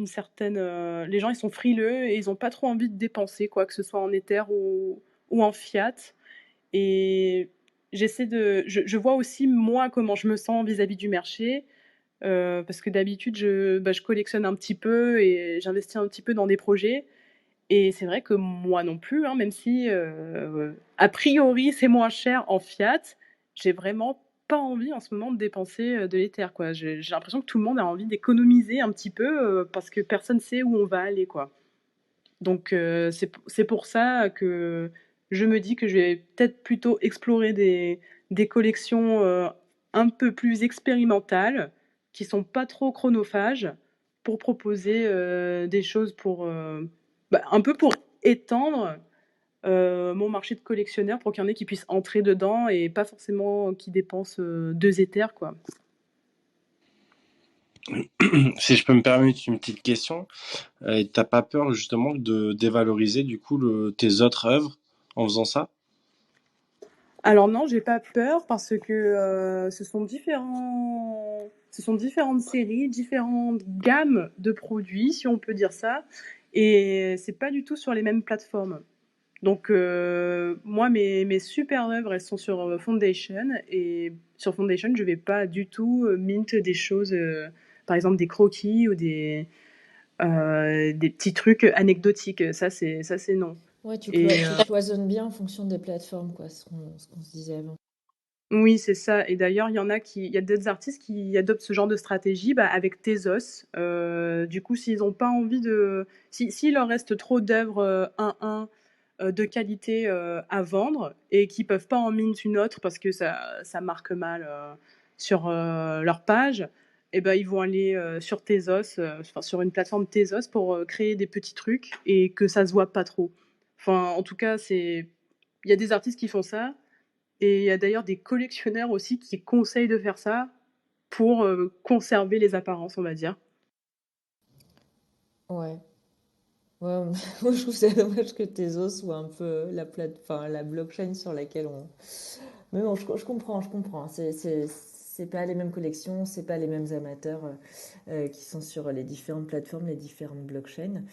certaine. Les gens, ils sont frileux et ils n'ont pas trop envie de dépenser, quoi, que ce soit en Ether ou en fiat. Et je vois aussi moi comment je me sens vis-à-vis du marché. Parce que d'habitude, je collectionne un petit peu et j'investis un petit peu dans des projets. Et c'est vrai que moi non plus, hein, même si a priori c'est moins cher en fiat, j'ai vraiment pas envie en ce moment de dépenser de l'Ether, quoi. J'ai l'impression que tout le monde a envie d'économiser un petit peu parce que personne sait où on va aller, quoi. Donc c'est pour ça que je me dis que je vais peut-être plutôt explorer des collections un peu plus expérimentales, qui sont pas trop chronophages, pour proposer des choses un peu pour étendre mon marché de collectionneur pour qu'il y en ait qui puissent entrer dedans et pas forcément qui dépensent 2 Ethers, quoi. Si je peux me permettre une petite question, t'as pas peur justement de dévaloriser du coup tes autres œuvres en faisant ça? Alors non, j'ai pas peur parce que ce sont différents. Ce sont différentes séries, différentes gammes de produits, si on peut dire ça, et c'est pas du tout sur les mêmes plateformes. Donc moi, mes super œuvres, elles sont sur Foundation, et sur Foundation, je vais pas du tout mint des choses, par exemple des croquis ou des petits trucs anecdotiques. Ça, c'est non. Ouais, tu Et cloisonnes bien en fonction des plateformes, quoi, ce qu'on se disait avant. oui, c'est ça. Et d'ailleurs, il y a d'autres artistes qui adoptent ce genre de stratégie, avec Tezos. Du coup, s'ils ont pas envie s'il leur reste trop d'œuvres 1-1 de qualité à vendre et qu'ils peuvent pas en mint une autre parce que ça marque mal sur leur page, et ben ils vont aller sur Tezos, enfin sur une plateforme Tezos pour créer des petits trucs et que ça se voit pas trop. Enfin, en tout cas, il y a des artistes qui font ça. Et il y a d'ailleurs des collectionneurs aussi qui conseillent de faire ça pour conserver les apparences, on va dire. Ouais. Ouais, moi je trouve ça dommage que Tezos soit un peu enfin, la blockchain sur laquelle on. Mais bon, je comprends, je comprends. C'est pas les mêmes collections, c'est pas les mêmes amateurs qui sont sur les différentes plateformes, les différentes blockchains.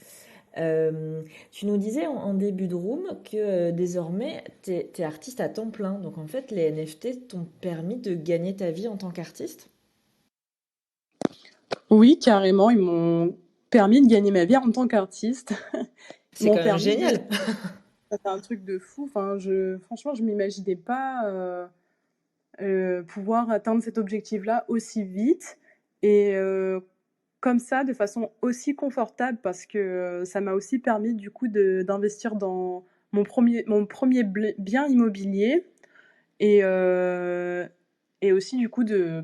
Tu nous disais en début de room que désormais, t'es artiste à temps plein. Donc en fait, les NFT t'ont permis de gagner ta vie en tant qu'artiste? Oui, carrément, ils m'ont permis de gagner ma vie en tant qu'artiste. Ils C'est m'ont quand même permis génial. Ça fait un truc de fou. Enfin, franchement, je m'imaginais pas pouvoir atteindre cet objectif-là aussi vite et comme ça, de façon aussi confortable, parce que ça m'a aussi permis du coup d'investir dans mon premier bien immobilier et, et aussi du coup de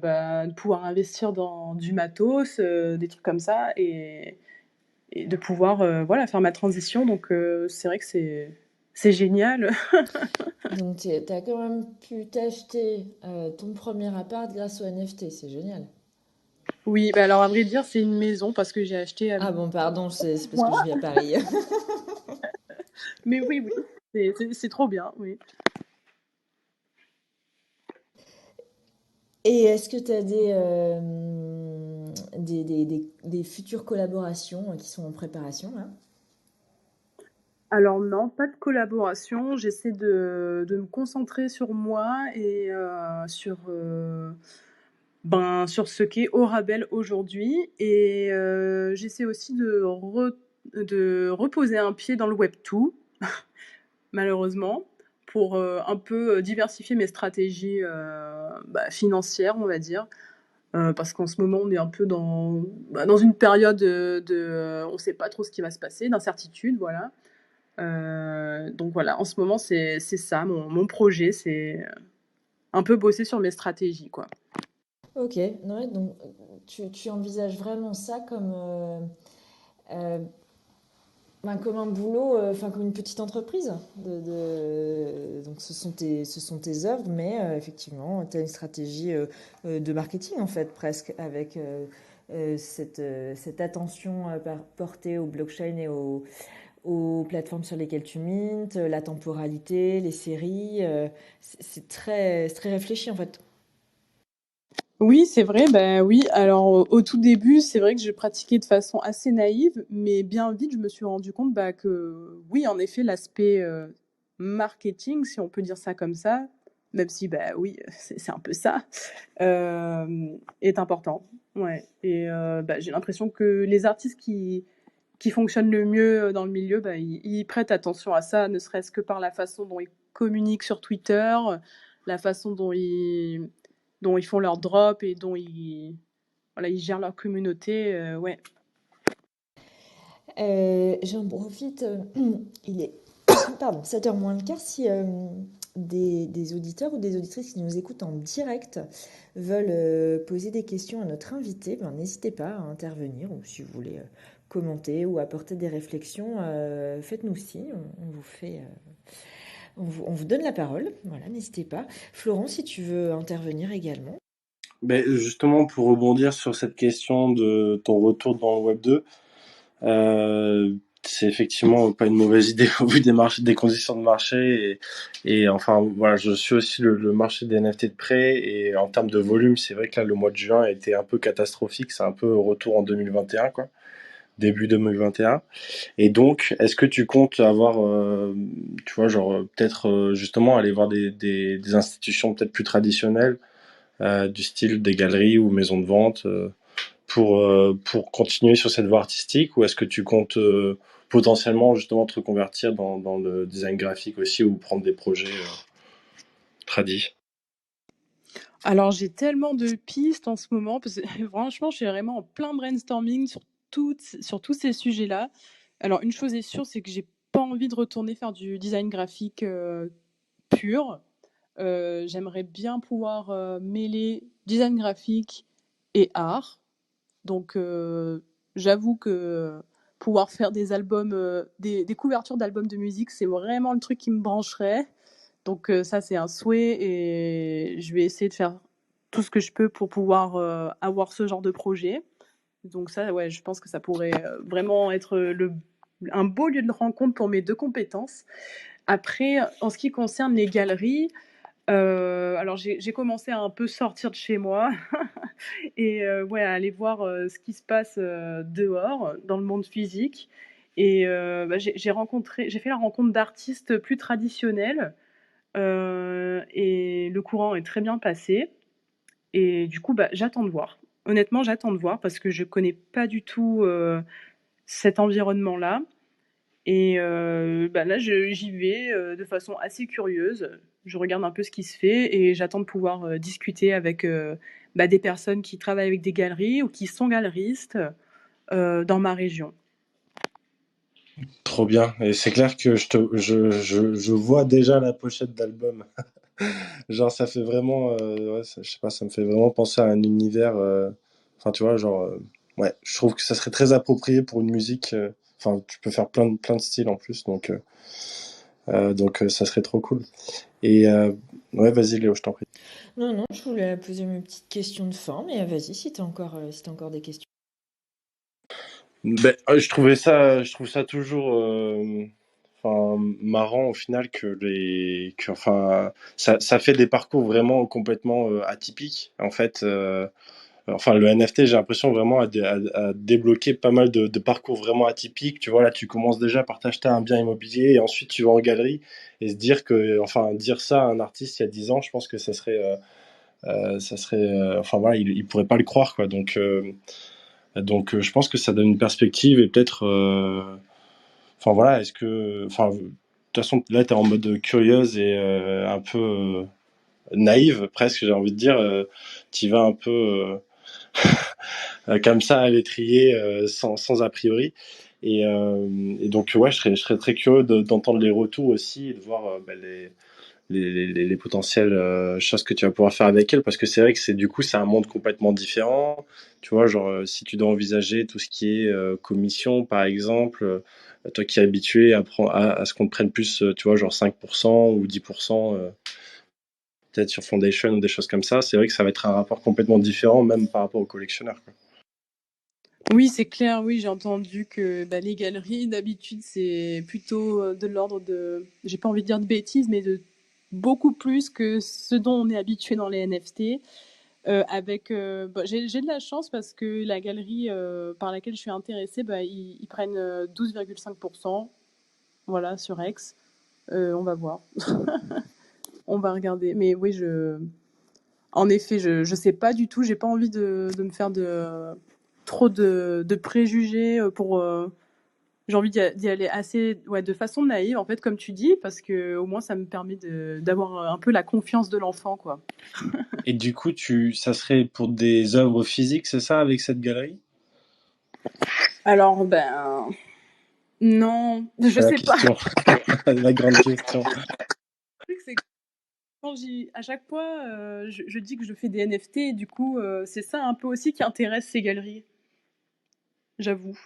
pouvoir investir dans du matos, des trucs comme ça, et de pouvoir voilà, faire ma transition. Donc c'est vrai que c'est génial. Donc t'as quand même pu t'acheter ton premier appart grâce au NFT, c'est génial. Oui, bah alors à vrai dire, c'est une maison parce que j'ai acheté Ah avec bon, pardon, c'est parce moi. que je vis à Paris. Mais oui, oui, c'est trop bien, oui. Et est-ce que tu as des futures collaborations qui sont en préparation là? Alors non, pas de collaboration. J'essaie de me concentrer sur moi et sur ce qu'est Orabel aujourd'hui. Et j'essaie aussi de reposer un pied dans le Web 2, malheureusement, pour un peu diversifier mes stratégies financières, on va dire. Parce qu'en ce moment, on est un peu dans une période on ne sait pas trop ce qui va se passer, d'incertitude, voilà. Donc voilà, en ce moment, c'est ça, mon projet, c'est un peu bosser sur mes stratégies, quoi. Ok, ouais, donc tu envisages vraiment ça euh, comme un boulot, enfin comme une petite entreprise. Donc ce sont tes œuvres, mais effectivement, tu as une stratégie de marketing en fait, presque, avec cette attention portée aux blockchains et aux plateformes sur lesquelles tu mintes, la temporalité, les séries. C'est très réfléchi en fait. Oui, c'est vrai, bah oui. Alors, au tout début, c'est vrai que je pratiquais de façon assez naïve, mais bien vite, je me suis rendu compte que oui, en effet, l'aspect marketing, si on peut dire ça comme ça, même si, bah oui, c'est un peu ça, est important. Ouais. Et j'ai l'impression que les artistes qui fonctionnent le mieux dans le milieu, ils prêtent attention à ça, ne serait-ce que par la façon dont ils communiquent sur Twitter, la façon dont ils font leur drop et dont voilà, ils gèrent leur communauté. Ouais. J'en profite, il est pardon, 7h moins le quart. Si des auditeurs ou des auditrices qui nous écoutent en direct veulent poser des questions à notre invité, n'hésitez pas à intervenir, ou si vous voulez commenter ou apporter des réflexions, faites-nous signe, on vous fait, on vous donne la parole. Voilà, n'hésitez pas. Florent, si tu veux intervenir également. Ben, justement, pour rebondir sur cette question de ton retour dans le Web 2, c'est effectivement pas une mauvaise idée au vu des conditions de marché et enfin voilà, je suis aussi le marché des NFT de près et en termes de volume, c'est vrai que là le mois de juin a été un peu catastrophique, c'est un peu retour en 2021 quoi, début 2021. Et donc, est-ce que tu comptes avoir, tu vois, genre peut-être justement aller voir des institutions peut-être plus traditionnelles du style des galeries ou maisons de vente pour continuer sur cette voie artistique ou est-ce que tu comptes potentiellement justement te reconvertir dans le design graphique aussi ou prendre des projets tradis? Alors, j'ai tellement de pistes en ce moment, parce que franchement, je suis vraiment en plein brainstorming sur tous ces sujets-là. Alors, une chose est sûre, c'est que j'ai pas envie de retourner faire du design graphique pur. J'aimerais bien pouvoir mêler design graphique et art. Donc, j'avoue que pouvoir faire des albums, des couvertures d'albums de musique, c'est vraiment le truc qui me brancherait. Donc, ça, c'est un souhait et je vais essayer de faire tout ce que je peux pour pouvoir avoir ce genre de projet. Donc, ça, ouais, je pense que ça pourrait vraiment être un beau lieu de rencontre pour mes deux compétences. Après, en ce qui concerne les galeries, alors j'ai commencé à un peu sortir de chez moi et ouais, à aller voir ce qui se passe dehors, dans le monde physique. Et bah, j'ai fait la rencontre d'artistes plus traditionnels et le courant est très bien passé. Et du coup, bah, j'attends de voir. Honnêtement, j'attends de voir parce que je connais pas du tout cet environnement-là. Et bah, là, j'y vais de façon assez curieuse. Je regarde un peu ce qui se fait et j'attends de pouvoir discuter avec bah, des personnes qui travaillent avec des galeries ou qui sont galeristes dans ma région. Trop bien. Et c'est clair que je vois déjà la pochette d'album. Genre, ça fait vraiment, ouais, je sais pas, ça me fait vraiment penser à un univers. Enfin, tu vois, genre, ouais, je trouve que ça serait très approprié pour une musique. Enfin, tu peux faire plein de styles en plus, donc ça serait trop cool. Et ouais, vas-y, Léo, je t'en prie. Non, non, je voulais poser mes petites questions de fin, mais vas-y si t'as encore des questions. Ben, je trouve ça toujours, enfin, marrant au final enfin, ça fait des parcours vraiment complètement atypiques. En fait, enfin, le NFT, j'ai l'impression vraiment à débloquer pas mal de parcours vraiment atypiques. Tu vois, là, tu commences déjà par t'acheter un bien immobilier et ensuite tu vas en galerie et se dire que, enfin, dire ça à un artiste il y a 10 ans, je pense que enfin voilà, il pourrait pas le croire, quoi. Donc, je pense que ça donne une perspective et peut-être, enfin voilà, enfin, de toute façon, là, tu es en mode curieuse et un peu naïve, presque, j'ai envie de dire. Tu vas un peu comme ça à l'étrier, sans a priori. Et donc, ouais, je serais très curieux d'entendre les retours aussi et de voir bah, les potentielles choses que tu vas pouvoir faire avec elle parce que c'est vrai que du coup c'est un monde complètement différent, tu vois, genre si tu dois envisager tout ce qui est commission par exemple, toi qui es habitué à ce qu'on te prenne plus, tu vois, genre 5% ou 10% peut-être sur Foundation ou des choses comme ça, c'est vrai que ça va être un rapport complètement différent même par rapport aux collectionneurs, quoi. Oui, c'est clair, oui, j'ai entendu que bah, les galeries, d'habitude, c'est plutôt de l'ordre de, j'ai pas envie de dire de bêtises, mais de beaucoup plus que ce dont on est habitué dans les NFT. Bah, j'ai de la chance parce que la galerie par laquelle je suis intéressée, bah, ils prennent 12,5%, voilà, sur X. On va voir. On va regarder. Mais oui, en effet, je sais pas du tout. J'ai pas envie de me faire trop de préjugés j'ai envie d'y aller assez, ouais, de façon naïve, en fait, comme tu dis, parce que au moins ça me permet d'avoir un peu la confiance de l'enfant, quoi. Et du coup ça serait pour des œuvres physiques, c'est ça, avec cette galerie? Alors, ben, non, je C'est la sais pas. question. La grande question. Le truc, c'est que à chaque fois, je dis que je fais des NFT, et du coup, c'est ça un peu aussi qui intéresse ces galeries, j'avoue.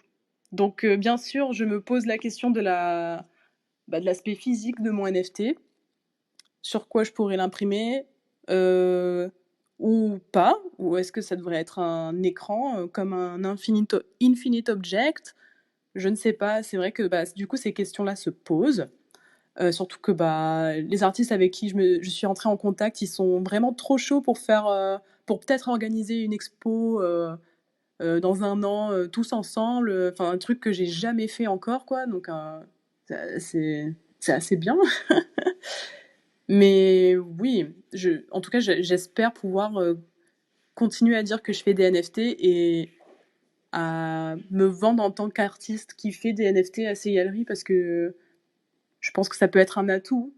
Donc, bien sûr, je me pose la question de l'aspect physique de mon NFT, sur quoi je pourrais l'imprimer, ou pas, ou est-ce que ça devrait être un écran comme un infinite object? je ne sais pas. C'est vrai que du coup, ces questions-là se posent. Surtout que les artistes avec qui je suis entrée en contact, ils sont vraiment trop chauds pour pour peut-être organiser une expo dans un an, tous ensemble. Enfin, un truc que j'ai jamais fait encore, quoi. Donc, c'est assez bien. Mais oui, en tout cas, j'espère pouvoir continuer à dire que je fais des NFT et à me vendre en tant qu'artiste qui fait des NFT à ces galeries parce que je pense que ça peut être un atout.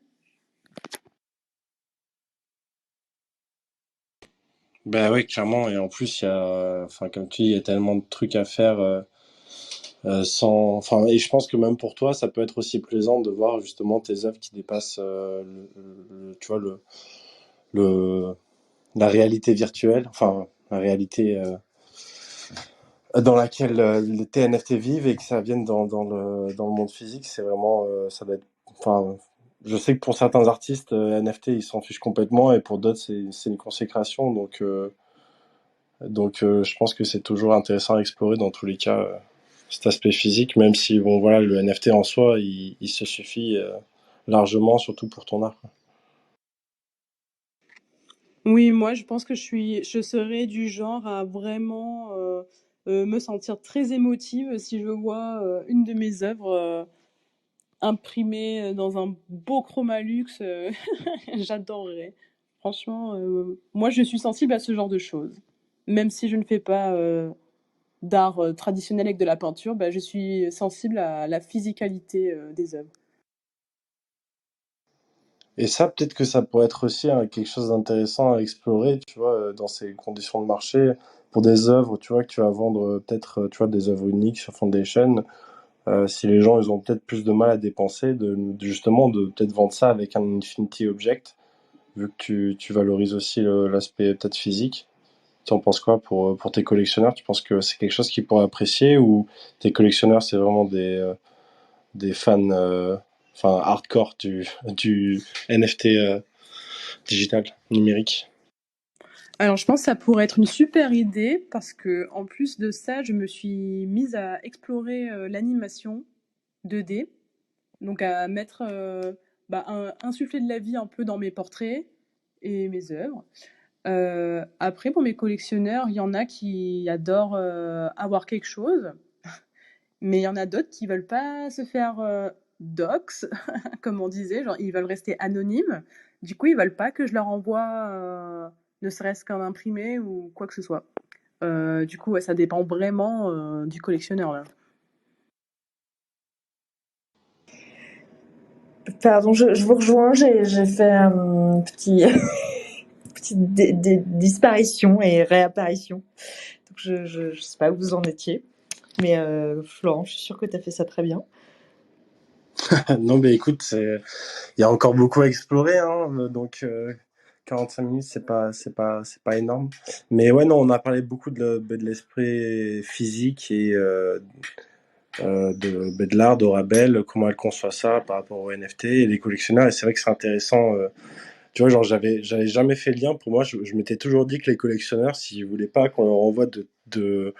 Ben oui, clairement. Et en plus, enfin, comme tu dis, il y a tellement de trucs à faire enfin, et je pense que même pour toi, ça peut être aussi plaisant de voir justement tes œuvres qui dépassent tu vois, le, la réalité virtuelle, enfin, la réalité dans laquelle les TNFT vivent et que ça vienne dans le monde physique. C'est vraiment, ça doit être, enfin, je sais que pour certains artistes, NFT, ils s'en fichent complètement et pour d'autres, c'est une consécration. Donc, je pense que c'est toujours intéressant à explorer dans tous les cas, cet aspect physique, même si, bon, voilà, le NFT en soi, il se suffit largement, surtout pour ton art, quoi. Oui, moi, je pense que je serais du genre à vraiment me sentir très émotive si je vois une de mes œuvres imprimée dans un beau Chromalux. J'adorerais. Franchement, moi, je suis sensible à ce genre de choses. Même si je ne fais pas d'art traditionnel avec de la peinture, je suis sensible à la physicalité des œuvres. Et ça, peut-être que ça pourrait être aussi quelque chose d'intéressant à explorer, tu vois, dans ces conditions de marché, pour des œuvres, tu vois, que tu vas vendre peut-être, tu vois, des œuvres uniques sur Foundation. Si les gens, ils ont peut-être plus de mal à dépenser, justement, de peut-être vendre ça avec un Infinity Object, vu que tu valorises aussi l'aspect peut-être physique. Tu en penses quoi pour tes collectionneurs? Tu penses que c'est quelque chose qu'ils pourraient apprécier ou tes collectionneurs, c'est vraiment des fans, enfin, hardcore du NFT digital, numérique? Alors, je pense que ça pourrait être une super idée parce que, en plus de ça, je me suis mise à explorer l'animation 2D, donc à mettre, insuffler de la vie un peu dans mes portraits et mes œuvres. Après, pour mes collectionneurs, il y en a qui adorent avoir quelque chose, mais il y en a d'autres qui veulent pas se faire dox, comme on disait, genre ils veulent rester anonymes. Du coup, ils veulent pas que je leur envoie ne serait-ce qu'un imprimé ou quoi que ce soit. Du coup, ouais, ça dépend vraiment du collectionneur là. Pardon, je vous rejoins, j'ai fait un petite disparition et réapparition. Donc je sais pas où vous en étiez, mais Florent, je suis sûre que tu as fait ça très bien. Non, mais écoute, il y a encore beaucoup à explorer, hein, donc 45 minutes, c'est pas énorme. Mais ouais, non, on a parlé beaucoup de l'esprit physique et de l'art de Rabel, comment elle conçoit ça par rapport aux NFT et les collectionneurs. Et c'est vrai que c'est intéressant. Tu vois, genre, j'avais jamais fait le lien. Pour moi, je m'étais toujours dit que les collectionneurs, s'ils voulaient pas qu'on leur envoie de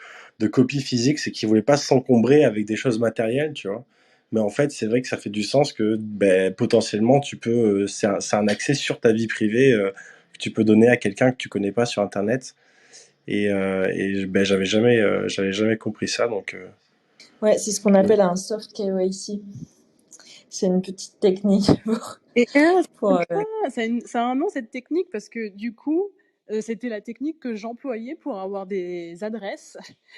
copies physiques, c'est qu'ils voulaient pas s'encombrer avec des choses matérielles, tu vois. Mais en fait, c'est vrai que ça fait du sens que ben, potentiellement, c'est un accès sur ta vie privée que tu peux donner à quelqu'un que tu connais pas sur Internet. Et ben, j'avais jamais compris ça. Donc, Ouais, c'est ce qu'on appelle un soft KYC. C'est une petite technique Et pour ça a un nom cette technique parce que du coup, c'était la technique que j'employais pour avoir des adresses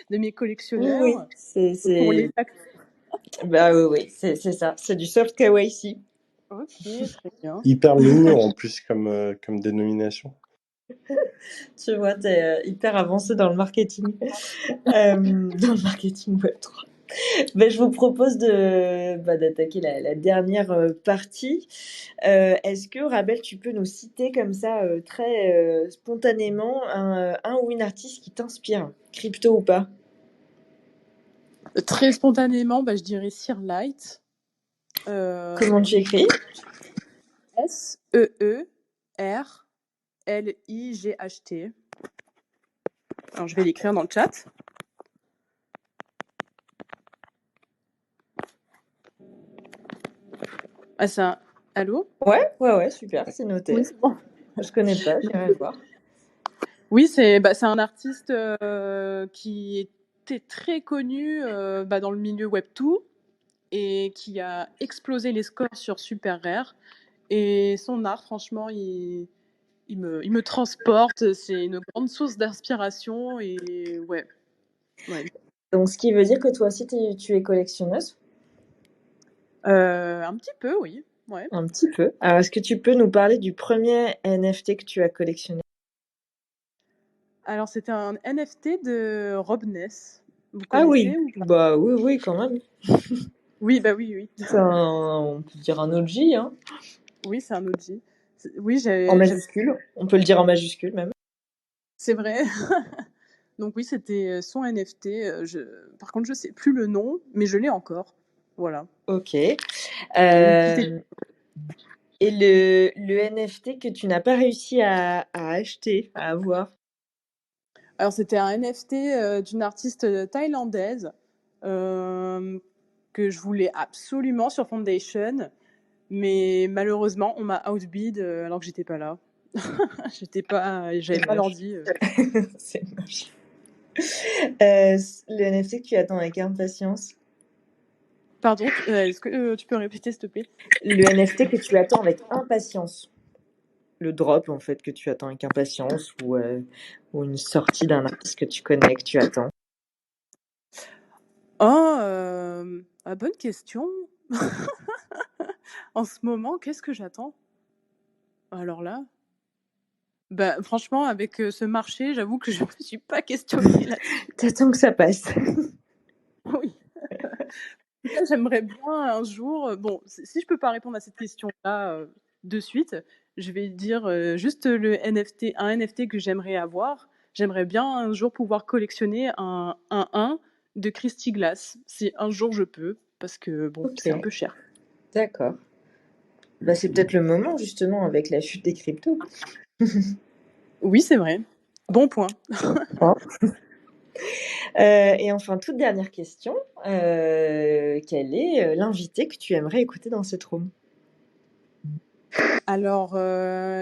de mes oui, collectionneurs pour les bah oui, c'est ça. C'est du soft KYC. Ok, très bien. hyper mignon en plus comme dénomination. Tu vois, t'es hyper avancé dans le marketing, dans le marketing Web3. Ben, je vous propose d'attaquer la dernière partie. Est-ce que, Rabel, tu peux nous citer comme ça, très spontanément, un ou une artiste qui t'inspire, crypto ou pas? Très spontanément, je dirais Searlight. Comment tu écris? Seerlight. Alors, je vais l'écrire dans le chat. Ah, ça. Allô? Ouais, super, c'est noté. Oui, c'est bon. Je connais pas, j'irai voir. Oui, c'est un artiste qui était très connu dans le milieu Web2 et qui a explosé les scores sur Super Rare. Et son art, franchement, il me transporte. C'est une grande source d'inspiration. Et ouais. Donc, ce qui veut dire que toi aussi, tu es collectionneuse? Un petit peu, oui. Ouais. Un petit peu. Alors, est-ce que tu peux nous parler du premier NFT que tu as collectionné? Alors, c'était un NFT de Rob Ness. Vous Ah oui, connaissez ou pas? bah oui, quand même. Oui, bah oui. C'est on peut dire un OG, hein. Oui, c'est un OG. Oui, En majuscule. On peut le dire en majuscule même. C'est vrai. Donc oui, c'était son NFT. Par contre, je sais plus le nom, mais je l'ai encore. Voilà. Ok. Une petite- Et le NFT que tu n'as pas réussi à acheter, à avoir? Alors, c'était un NFT d'une artiste thaïlandaise que je voulais absolument sur Foundation, mais malheureusement, on m'a outbid alors que j'étais pas là. J'avais pas l'ordi. C'est moche. Le NFT que tu attends avec impatience? Pardon, est-ce que tu peux répéter, s'il te plaît? Le NFT que tu attends avec impatience. Le drop, en fait, que tu attends avec impatience ou une sortie d'un artiste que tu connais, que tu attends. Oh, bonne question. En ce moment, qu'est-ce que j'attends? Alors là, franchement, avec ce marché, j'avoue que je me suis pas questionnée là-dessus. T'attends que ça passe. Oui. Là, j'aimerais bien un jour. Bon, si je peux pas répondre à cette question-là de suite, je vais dire juste un NFT que j'aimerais avoir. J'aimerais bien un jour pouvoir collectionner un 1 de Christy Glass, si un jour je peux, parce que bon, Ok. c'est un peu cher. D'accord. Bah, c'est peut-être le moment, justement, avec la chute des cryptos. Oui, c'est vrai. Bon point. Et enfin, toute dernière question. Quel est l'invité que tu aimerais écouter dans cette room? Alors,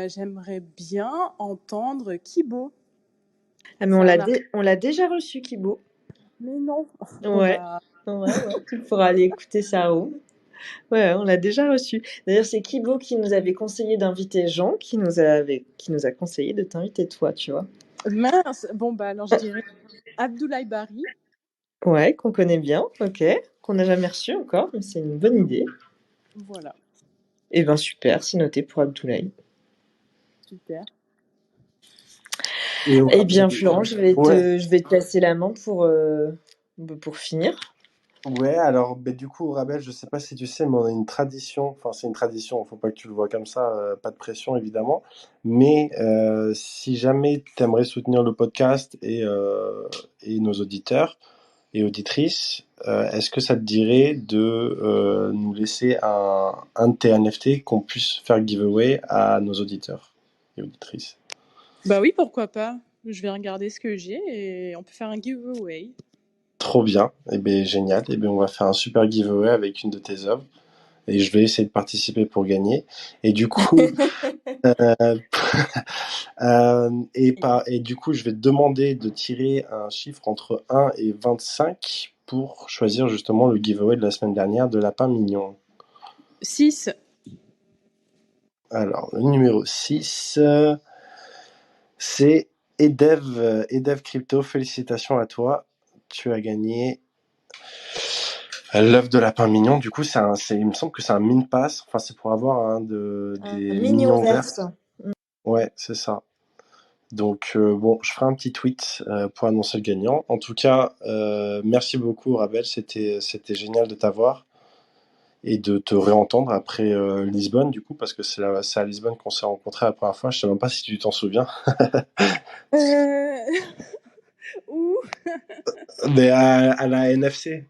j'aimerais bien entendre Kibo. Ah, mais on l'a déjà reçu, Kibo. Mais non. Ouais. Tu pourras aller écouter sa room. Ouais, on l'a déjà reçu. D'ailleurs, c'est Kibo qui nous avait conseillé d'inviter Jean, qui nous a conseillé de t'inviter toi, tu vois. Mince. Bon, alors je dirais Abdoulaye Bari. Ouais, qu'on connaît bien, ok. Qu'on n'a jamais reçu encore, mais c'est une bonne idée. Voilà. Eh ben super, c'est noté pour Abdoulaye. Super. Eh bien, Florent, je vais te passer la main pour finir. Ouais, alors du coup, Rabel, je sais pas si tu sais, mais on a une tradition, enfin c'est une tradition, faut pas que tu le vois comme ça, pas de pression évidemment, mais si jamais tu aimerais soutenir le podcast et nos auditeurs et auditrices, est-ce que ça te dirait de nous laisser un de tes NFT qu'on puisse faire giveaway à nos auditeurs et auditrices? Bah oui, pourquoi pas. Je vais regarder ce que j'ai et on peut faire un giveaway. Trop bien, et bien génial, et bien on va faire un super giveaway avec une de tes œuvres. Et je vais essayer de participer pour gagner. Et du coup, et du coup, je vais te demander de tirer un chiffre entre 1 et 25 pour choisir justement le giveaway de la semaine dernière de Lapin Mignon. 6. Alors, le numéro 6, c'est Edev Crypto. Félicitations à toi. Tu as gagné l'œuvre de Lapin Mignon. Du coup, il me semble que c'est un min pass. Enfin, c'est pour avoir des mignons verts. Ouais, c'est ça. Donc bon, je ferai un petit tweet pour annoncer le gagnant. En tout cas, merci beaucoup Rabel, c'était génial de t'avoir et de te réentendre après Lisbonne du coup, parce que c'est à Lisbonne qu'on s'est rencontrés la première fois. Je sais même pas si tu t'en souviens. Où? Mais à la NFC.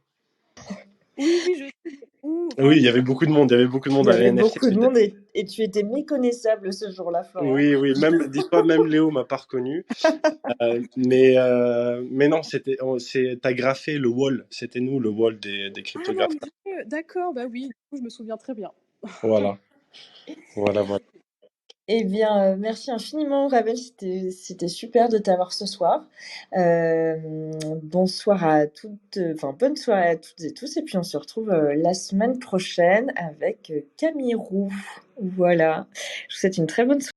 Oui, je sais. Où? Oui, il y avait beaucoup de monde. Il y avait beaucoup de monde Il y à la avait NFC. beaucoup de monde et tu étais méconnaissable ce jour-là, Florent. Oui, même dis-toi, même Léo m'a pas reconnu. Mais non, t'as graffé le wall. C'était nous le wall des Ah mon cryptographes. Dieu, d'accord, bah oui, du coup, je me souviens très bien. Voilà, voilà, voilà. Eh bien, merci infiniment, Ravel. C'était super de t'avoir ce soir. Bonsoir à toutes, enfin, bonne soirée à toutes et tous. Et puis, on se retrouve la semaine prochaine avec Camille Roux. Voilà. Je vous souhaite une très bonne soirée.